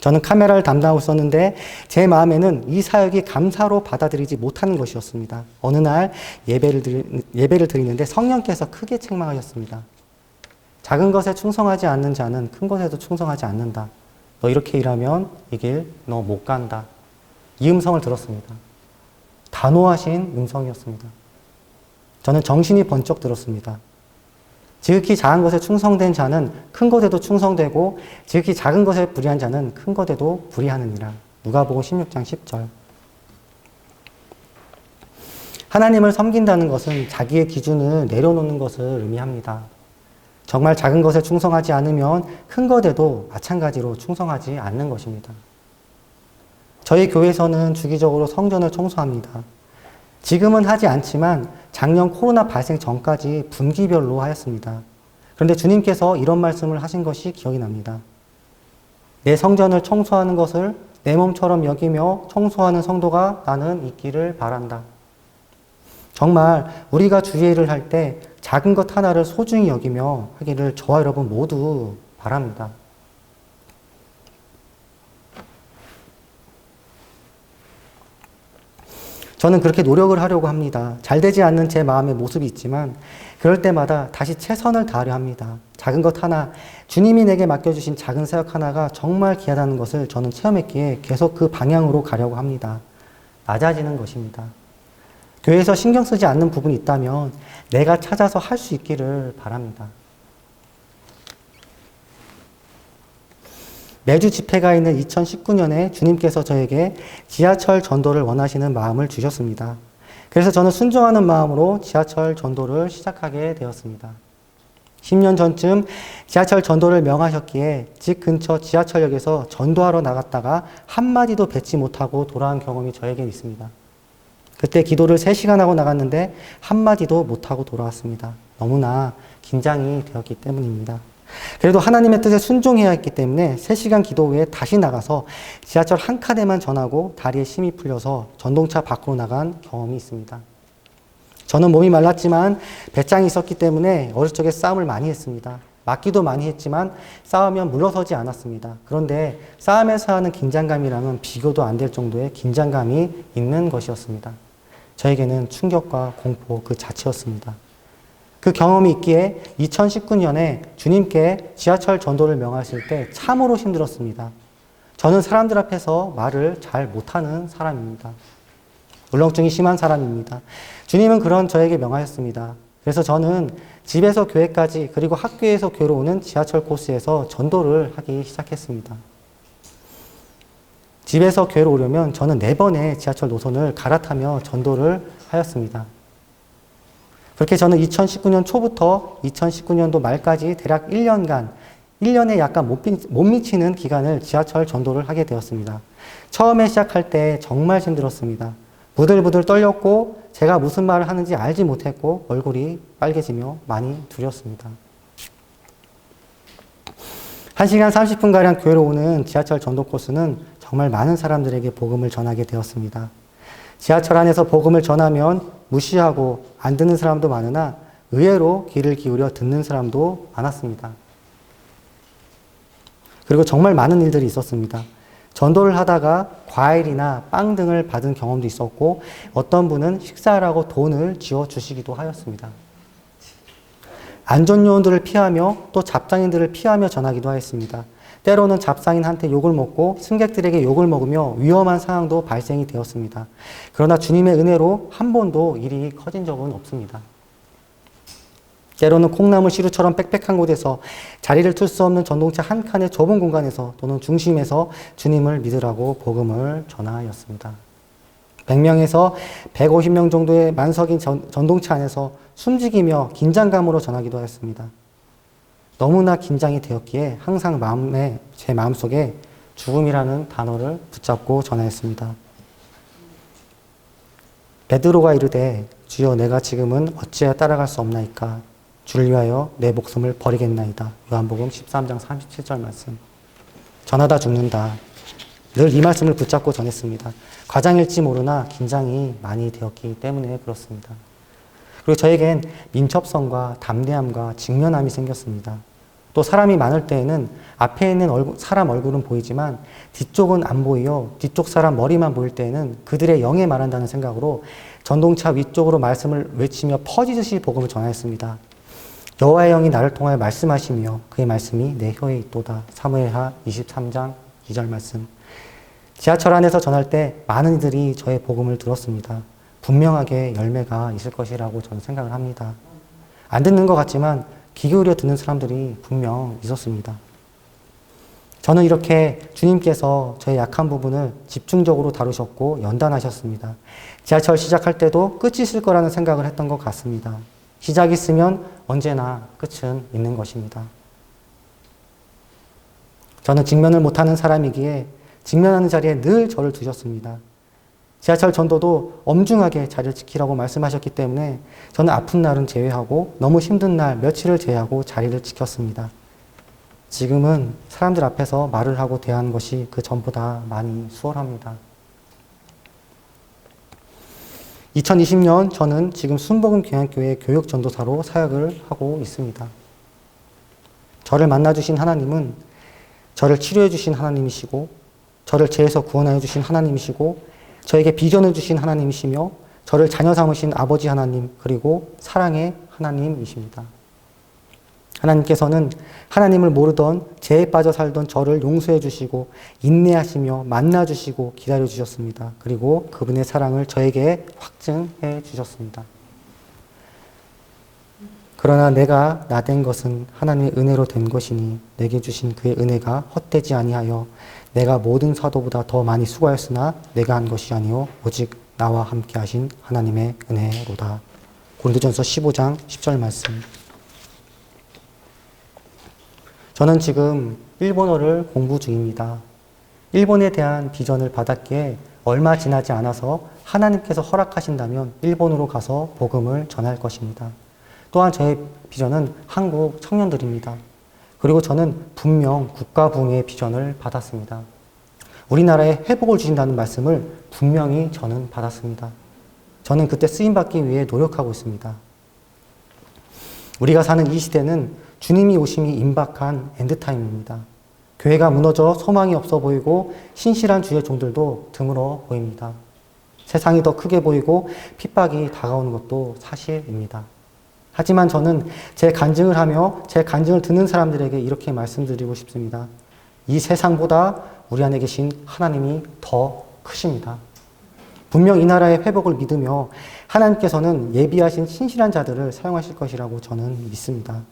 저는 카메라를 담당하고 있었는데 제 마음에는 이 사역이 감사로 받아들이지 못하는 것이었습니다. 어느 날 예배를 드리는데 성령께서 크게 책망하셨습니다. 작은 것에 충성하지 않는 자는 큰 것에도 충성하지 않는다. 너 이렇게 일하면 이 길 너 못 간다. 이 음성을 들었습니다. 단호하신 음성이었습니다. 저는 정신이 번쩍 들었습니다. 지극히 작은 것에 충성된 자는 큰 것에도 충성되고 지극히 작은 것에 불의한 자는 큰 것에도 불의하느니라. 누가복음 16장 10절. 하나님을 섬긴다는 것은 자기의 기준을 내려놓는 것을 의미합니다. 정말 작은 것에 충성하지 않으면 큰 것에도 마찬가지로 충성하지 않는 것입니다. 저희 교회에서는 주기적으로 성전을 청소합니다. 지금은 하지 않지만 작년 코로나 발생 전까지 분기별로 하였습니다. 그런데 주님께서 이런 말씀을 하신 것이 기억이 납니다. 내 성전을 청소하는 것을 내 몸처럼 여기며 청소하는 성도가 나는 있기를 바란다. 정말 우리가 주의 일을 할 때 작은 것 하나를 소중히 여기며 하기를 저와 여러분 모두 바랍니다. 저는 그렇게 노력을 하려고 합니다. 잘 되지 않는 제 마음의 모습이 있지만 그럴 때마다 다시 최선을 다하려 합니다. 작은 것 하나, 주님이 내게 맡겨주신 작은 사역 하나가 정말 귀하다는 것을 저는 체험했기에 계속 그 방향으로 가려고 합니다. 낮아지는 것입니다. 교회에서 신경 쓰지 않는 부분이 있다면 내가 찾아서 할 수 있기를 바랍니다. 매주 집회가 있는 2019년에 주님께서 저에게 지하철 전도를 원하시는 마음을 주셨습니다. 그래서 저는 순종하는 마음으로 지하철 전도를 시작하게 되었습니다. 10년 전쯤 지하철 전도를 명하셨기에 집 근처 지하철역에서 전도하러 나갔다가 한마디도 뱉지 못하고 돌아온 경험이 저에겐 있습니다. 그때 기도를 3시간 하고 나갔는데 한마디도 못하고 돌아왔습니다. 너무나 긴장이 되었기 때문입니다. 그래도 하나님의 뜻에 순종해야 했기 때문에 3시간 기도 후에 다시 나가서 지하철 한 칸에만 전하고 다리에 힘이 풀려서 전동차 밖으로 나간 경험이 있습니다. 저는 몸이 말랐지만 배짱이 있었기 때문에 어릴 적에 싸움을 많이 했습니다. 맞기도 많이 했지만 싸우면 물러서지 않았습니다. 그런데 싸움에서 하는 긴장감이랑은 비교도 안 될 정도의 긴장감이 있는 것이었습니다. 저에게는 충격과 공포 그 자체였습니다. 그 경험이 있기에 2019년에 주님께 지하철 전도를 명하실 때 참으로 힘들었습니다. 저는 사람들 앞에서 말을 잘 못하는 사람입니다. 울렁증이 심한 사람입니다. 주님은 그런 저에게 명하셨습니다. 그래서 저는 집에서 교회까지 그리고 학교에서 교회로 오는 지하철 코스에서 전도를 하기 시작했습니다. 집에서 교회로 오려면 저는 4번의 지하철 노선을 갈아타며 전도를 하였습니다. 그렇게 저는 2019년 초부터 2019년도 말까지 대략 1년간, 1년에 약간 못 미치는 기간을 지하철 전도를 하게 되었습니다. 처음에 시작할 때 정말 힘들었습니다. 부들부들 떨렸고 제가 무슨 말을 하는지 알지 못했고 얼굴이 빨개지며 많이 두렸습니다. 1시간 30분가량 교회로 오는 지하철 전도 코스는 정말 많은 사람들에게 복음을 전하게 되었습니다. 지하철 안에서 복음을 전하면 무시하고 안 듣는 사람도 많으나 의외로 귀를 기울여 듣는 사람도 많았습니다. 그리고 정말 많은 일들이 있었습니다. 전도를 하다가 과일이나 빵 등을 받은 경험도 있었고 어떤 분은 식사하라고 돈을 쥐어주시기도 하였습니다. 안전요원들을 피하며 또 잡상인들을 피하며 전하기도 하였습니다. 때로는 잡상인한테 욕을 먹고 승객들에게 욕을 먹으며 위험한 상황도 발생이 되었습니다. 그러나 주님의 은혜로 한 번도 일이 커진 적은 없습니다. 때로는 콩나물 시루처럼 빽빽한 곳에서 자리를 틀 수 없는 전동차 한 칸의 좁은 공간에서 또는 중심에서 주님을 믿으라고 복음을 전하였습니다. 100명에서 150명 정도의 만석인 전동차 안에서 숨지기며 긴장감으로 전하기도 하였습니다. 너무나 긴장이 되었기에 항상 제 마음속에 죽음이라는 단어를 붙잡고 전하였습니다. 베드로가 이르되 주여 내가 지금은 어찌하여 따라갈 수 없나이까 주를 위하여 내 목숨을 버리겠나이다. 요한복음 13장 37절 말씀. 전하다 죽는다. 늘 이 말씀을 붙잡고 전했습니다. 과장일지 모르나 긴장이 많이 되었기 때문에 그렇습니다. 그리고 저에겐 민첩성과 담대함과 직면함이 생겼습니다. 또 사람이 많을 때에는 앞에 있는 사람 얼굴은 보이지만 뒤쪽은 안 보이어 뒤쪽 사람 머리만 보일 때에는 그들의 영에 말한다는 생각으로 전동차 위쪽으로 말씀을 외치며 퍼지듯이 복음을 전하였습니다. 여호와의 영이 나를 통하여 말씀하시며 그의 말씀이 내 혀에 있도다. 사무엘하 23장 2절 말씀. 지하철 안에서 전할 때 많은 이들이 저의 복음을 들었습니다. 분명하게 열매가 있을 것이라고 저는 생각을 합니다. 안 듣는 것 같지만 귀 기울여 듣는 사람들이 분명 있었습니다. 저는 이렇게 주님께서 저의 약한 부분을 집중적으로 다루셨고 연단하셨습니다. 지하철 시작할 때도 끝이 있을 거라는 생각을 했던 것 같습니다. 시작이 있으면 언제나 끝은 있는 것입니다. 저는 직면을 못하는 사람이기에 직면하는 자리에 늘 저를 두셨습니다. 지하철 전도도 엄중하게 자리를 지키라고 말씀하셨기 때문에 저는 아픈 날은 제외하고 너무 힘든 날 며칠을 제외하고 자리를 지켰습니다. 지금은 사람들 앞에서 말을 하고 대하는 것이 그 전보다 많이 수월합니다. 2020년 저는 지금 순복음교회의 교육전도사로 사역을 하고 있습니다. 저를 만나주신 하나님은 저를 치료해주신 하나님이시고 저를 죄에서 구원하여 주신 하나님이시고 저에게 비전을 주신 하나님이시며 저를 자녀 삼으신 아버지 하나님 그리고 사랑의 하나님이십니다. 하나님께서는 하나님을 모르던 죄에 빠져 살던 저를 용서해 주시고 인내하시며 만나 주시고 기다려 주셨습니다. 그리고 그분의 사랑을 저에게 확증해 주셨습니다. 그러나 내가 나된 것은 하나님의 은혜로 된 것이니 내게 주신 그의 은혜가 헛되지 아니하여 내가 모든 사도보다 더 많이 수고하였으나 내가 한 것이 아니요 오직 나와 함께 하신 하나님의 은혜로다. 고린도전서 15장 10절 말씀. 저는 지금 일본어를 공부 중입니다. 일본에 대한 비전을 받았기에 얼마 지나지 않아서 하나님께서 허락하신다면 일본으로 가서 복음을 전할 것입니다. 또한 저의 비전은 한국 청년들입니다. 그리고 저는 분명 국가 부흥의 비전을 받았습니다. 우리나라에 회복을 주신다는 말씀을 분명히 저는 받았습니다. 저는 그때 쓰임받기 위해 노력하고 있습니다. 우리가 사는 이 시대는 주님이 오심이 임박한 엔드타임입니다. 교회가 무너져 소망이 없어 보이고 신실한 주의 종들도 드물어 보입니다. 세상이 더 크게 보이고 핍박이 다가오는 것도 사실입니다. 하지만 저는 제 간증을 하며 제 간증을 듣는 사람들에게 이렇게 말씀드리고 싶습니다. 이 세상보다 우리 안에 계신 하나님이 더 크십니다. 분명 이 나라의 회복을 믿으며 하나님께서는 예비하신 신실한 자들을 사용하실 것이라고 저는 믿습니다.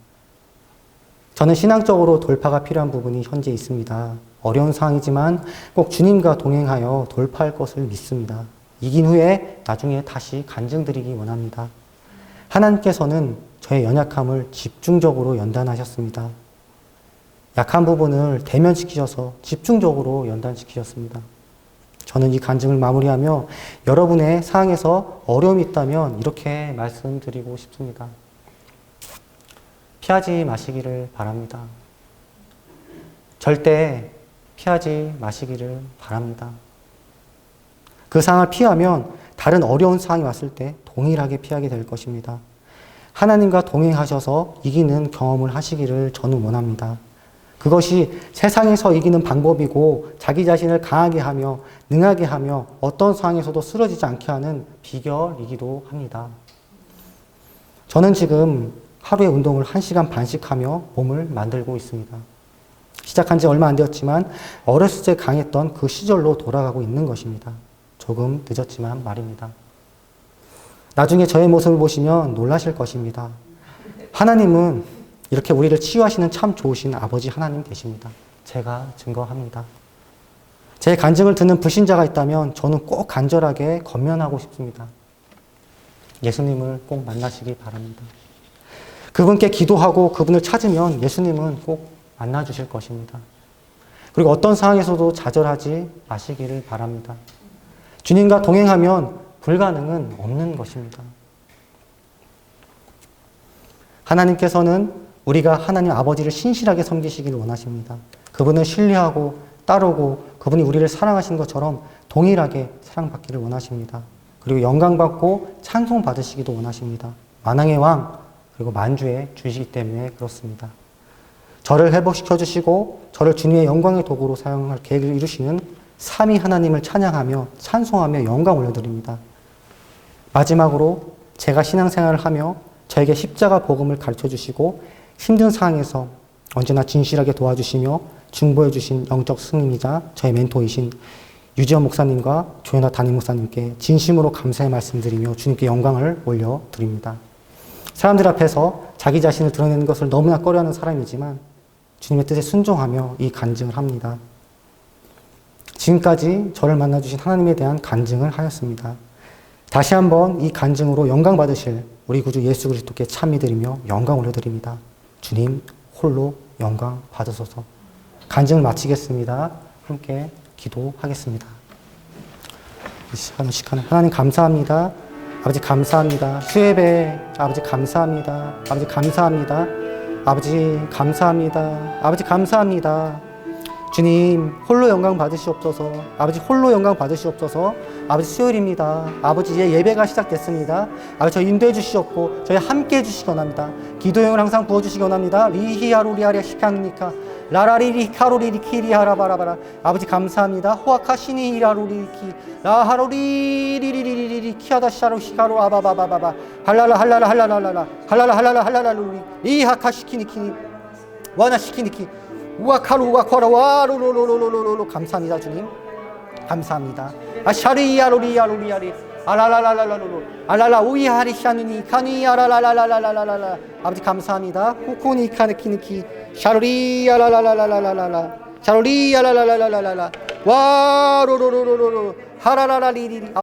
저는 신앙적으로 돌파가 필요한 부분이 현재 있습니다. 어려운 상황이지만 꼭 주님과 동행하여 돌파할 것을 믿습니다. 이긴 후에 나중에 다시 간증드리기 원합니다. 하나님께서는 저의 연약함을 집중적으로 연단하셨습니다. 약한 부분을 대면시키셔서 집중적으로 연단시키셨습니다. 저는 이 간증을 마무리하며 여러분의 상황에서 어려움이 있다면 이렇게 말씀드리고 싶습니다. 피하지 마시기를 바랍니다. 절대 피하지 마시기를 바랍니다. 그 상황을 피하면 다른 어려운 상황이 왔을 때 동일하게 피하게 될 것입니다. 하나님과 동행하셔서 이기는 경험을 하시기를 저는 원합니다. 그것이 세상에서 이기는 방법이고 자기 자신을 강하게 하며 능하게 하며 어떤 상황에서도 쓰러지지 않게 하는 비결이기도 합니다. 저는 지금 하루에 운동을 1시간 반씩 하며 몸을 만들고 있습니다. 시작한 지 얼마 안 되었지만 어렸을 때 강했던 그 시절로 돌아가고 있는 것입니다. 조금 늦었지만 말입니다. 나중에 저의 모습을 보시면 놀라실 것입니다. 하나님은 이렇게 우리를 치유하시는 참 좋으신 아버지 하나님 되십니다. 제가 증거합니다. 제 간증을 듣는 불신자가 있다면 저는 꼭 간절하게 권면하고 싶습니다. 예수님을 꼭 만나시기 바랍니다. 그분께 기도하고 그분을 찾으면 예수님은 꼭 만나주실 것입니다. 그리고 어떤 상황에서도 좌절하지 마시기를 바랍니다. 주님과 동행하면 불가능은 없는 것입니다. 하나님께서는 우리가 하나님 아버지를 신실하게 섬기시기를 원하십니다. 그분을 신뢰하고 따르고 그분이 우리를 사랑하신 것처럼 동일하게 사랑받기를 원하십니다. 그리고 영광받고 찬송받으시기도 원하십니다. 만왕의 왕 그리고 만주의 주시기 때문에 그렇습니다. 저를 회복시켜 주시고 저를 주님의 영광의 도구로 사용할 계획을 이루시는 삼위 하나님을 찬양하며 찬송하며 영광 올려드립니다. 마지막으로 제가 신앙생활을 하며 저에게 십자가 복음을 가르쳐 주시고 힘든 상황에서 언제나 진실하게 도와주시며 중보해 주신 영적 스님이자 저의 멘토이신 유지원 목사님과 조현아 담임 목사님께 진심으로 감사의 말씀드리며 주님께 영광을 올려드립니다. 사람들 앞에서 자기 자신을 드러내는 것을 너무나 꺼려하는 사람이지만 주님의 뜻에 순종하며 이 간증을 합니다. 지금까지 저를 만나주신 하나님에 대한 간증을 하였습니다. 다시 한번 이 간증으로 영광 받으실 우리 구주 예수 그리스도께 찬미드리며 영광 올려드립니다. 주님 홀로 영광 받으소서. 간증을 마치겠습니다. 함께 기도하겠습니다. 하나님 감사합니다. 아버지 감사합니다. 수예배 아버지 감사합니다. 아버지 감사합니다. 아버지 감사합니다. 아버지 감사합니다. 주님 홀로 영광 받으시옵소서. 아버지 홀로 영광 받으시옵소서. 아버지 수요일입니다. 아버지 이제 예배가 시작됐습니다. 아버지 저희 인도해 주시옵고 저희 함께 해 주시기 원합니다. 기도용을 항상 부어주시기 원합니다. 리히아루리아리아 시카니까 라라리리카로리리키리하라바라바라. 아버지 감사합니다. 호아카시니라루리키 라하로리리리리리리 키아다샤로 시카로 아바바바바바 할라라 할라라 할라라 할라라 할라라 할라라 할라라 루리 리하카시키니키니 와나시키니키 우아카루 우아카라 와로로로로로로로. 감사합니다 주님. 감사합니다. 아샤리야로리야로리야리 알라라라라로로 알라라 우이하리샤누니 카니 알라라라라라라라. 아버지 감사합니다. 후코니 카네키니키 샤로리야라라라라라라 샤로리야라라라라라라 와로로로로로 하라라라리리.